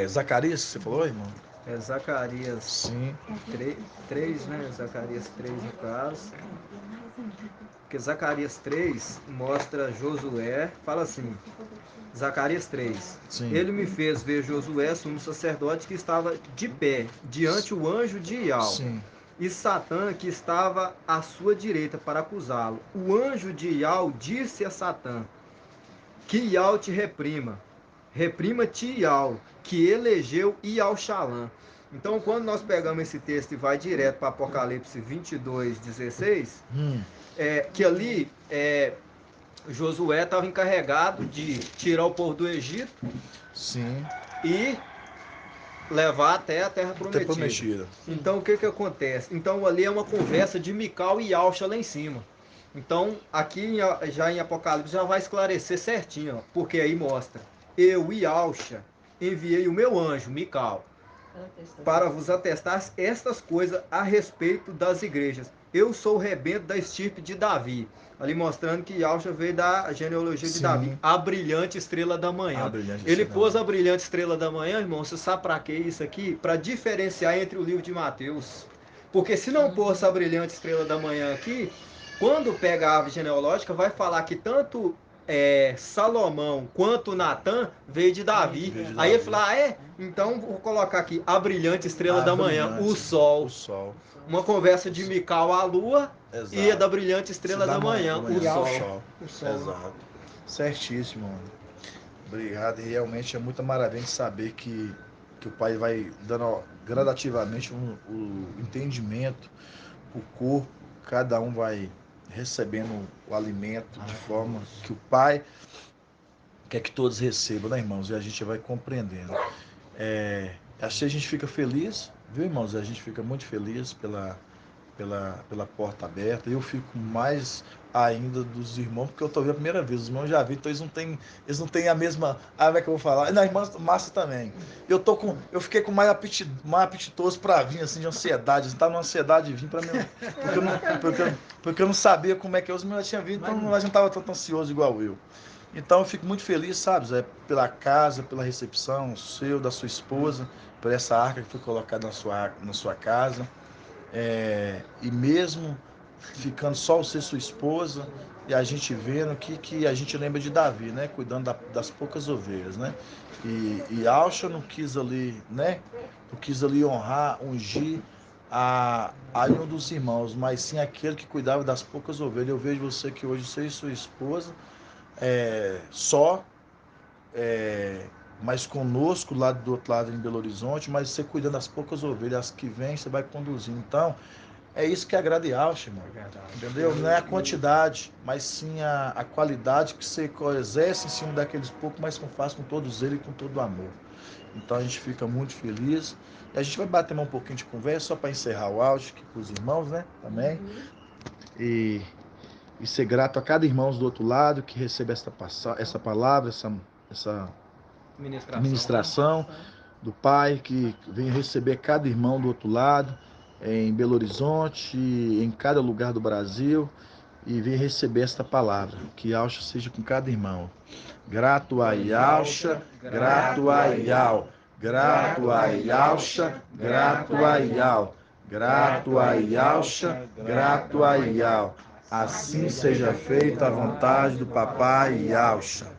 Zacarias, você falou, irmão? É Zacarias Sim. 3, né? Zacarias 3 no caso. Porque Zacarias 3 mostra Josué, fala assim, Zacarias 3. Sim. Ele me fez ver Josué, sumo sacerdote, que estava de pé, diante o anjo de Ial. Sim. E Satã, que estava à sua direita para acusá-lo. O anjo de Ial disse a Satã, que Ial te reprima. Reprima-te Ial, que elegeu Ial-Xalã. Então, quando nós pegamos esse texto e vai direto para Apocalipse 22:16, que ali Josué estava encarregado de tirar o povo do Egito Sim. e levar até a terra prometida. Então, o que acontece? Então, ali é uma conversa de Mical e Alcha lá em cima. Então, aqui já em Apocalipse já vai esclarecer certinho, ó, porque aí mostra, eu e Alcha enviei o meu anjo, Mical, para vos atestar estas coisas a respeito das igrejas. Eu sou o rebento da estirpe de Davi. Ali mostrando que Alcha veio da genealogia de Davi. A brilhante estrela da manhã. Ele pôs a brilhante estrela da manhã, irmão. Você sabe para que isso aqui? Para diferenciar entre o livro de Mateus. Porque se não pôs a brilhante estrela da manhã aqui, quando pega a árvore genealógica, vai falar que tanto Salomão quanto Natã veio de Davi. Aí ele fala, então vou colocar aqui a brilhante estrela da manhã, o sol. Uma conversa de Mical à lua. Exato. E a da brilhante estrela da manhã, o sol. Exato. Certíssimo. Obrigado. E realmente é muita maravilha de saber que o Pai vai dando gradativamente o entendimento, o corpo, cada um vai recebendo o alimento de forma que o Pai quer que todos recebam, né, irmãos? E a gente vai compreendendo. Assim a gente fica feliz, viu, irmãos? A gente fica muito feliz pela porta aberta. Eu fico mais ainda dos irmãos, porque eu estou vendo a primeira vez. Os irmãos já vi, então eles não têm a mesma. Como é que eu vou falar? E na irmã Márcia também. Eu fiquei com mais apetitoso para vir, assim, de ansiedade. Estava numa ansiedade de vir para mim. Porque eu não sabia como é que os meus já tinham vindo, então nós não estava tanto ansioso igual eu. Então eu fico muito feliz, sabe, Zé, pela casa, pela recepção seu, da sua esposa, por essa arca que foi colocada na sua casa. E mesmo ficando só você e sua esposa, e a gente vendo que a gente lembra de Davi, né? Cuidando das poucas ovelhas, né? E Alcha não quis ali, né? Não quis ali honrar, ungir a um dos irmãos, mas sim aquele que cuidava das poucas ovelhas. Eu vejo você que hoje, você e sua esposa, só, mas conosco lá do outro lado em Belo Horizonte, mas você cuidando das poucas ovelhas, as que vêm, você vai conduzindo. Então, é isso que agrada Alcha, irmão. Entendeu? Não é a quantidade, mas sim a qualidade que você exerce em cima daqueles poucos, mas que faz com todos eles e com todo o amor. Então a gente fica muito feliz. E a gente vai bater um pouquinho de conversa só para encerrar o áudio aqui com os irmãos, né? Também. E ser grato a cada irmão do outro lado que recebe essa palavra, essa ministração do Pai, que vem receber cada irmão do outro lado, em Belo Horizonte, em cada lugar do Brasil, e vem receber esta palavra. Que Alcha seja com cada irmão. Grato a Alcha, grato a Ial, grato a Alcha, grato a Ial, grato a Alcha, grato a Ial. Assim seja feita a vontade do Papai Alcha.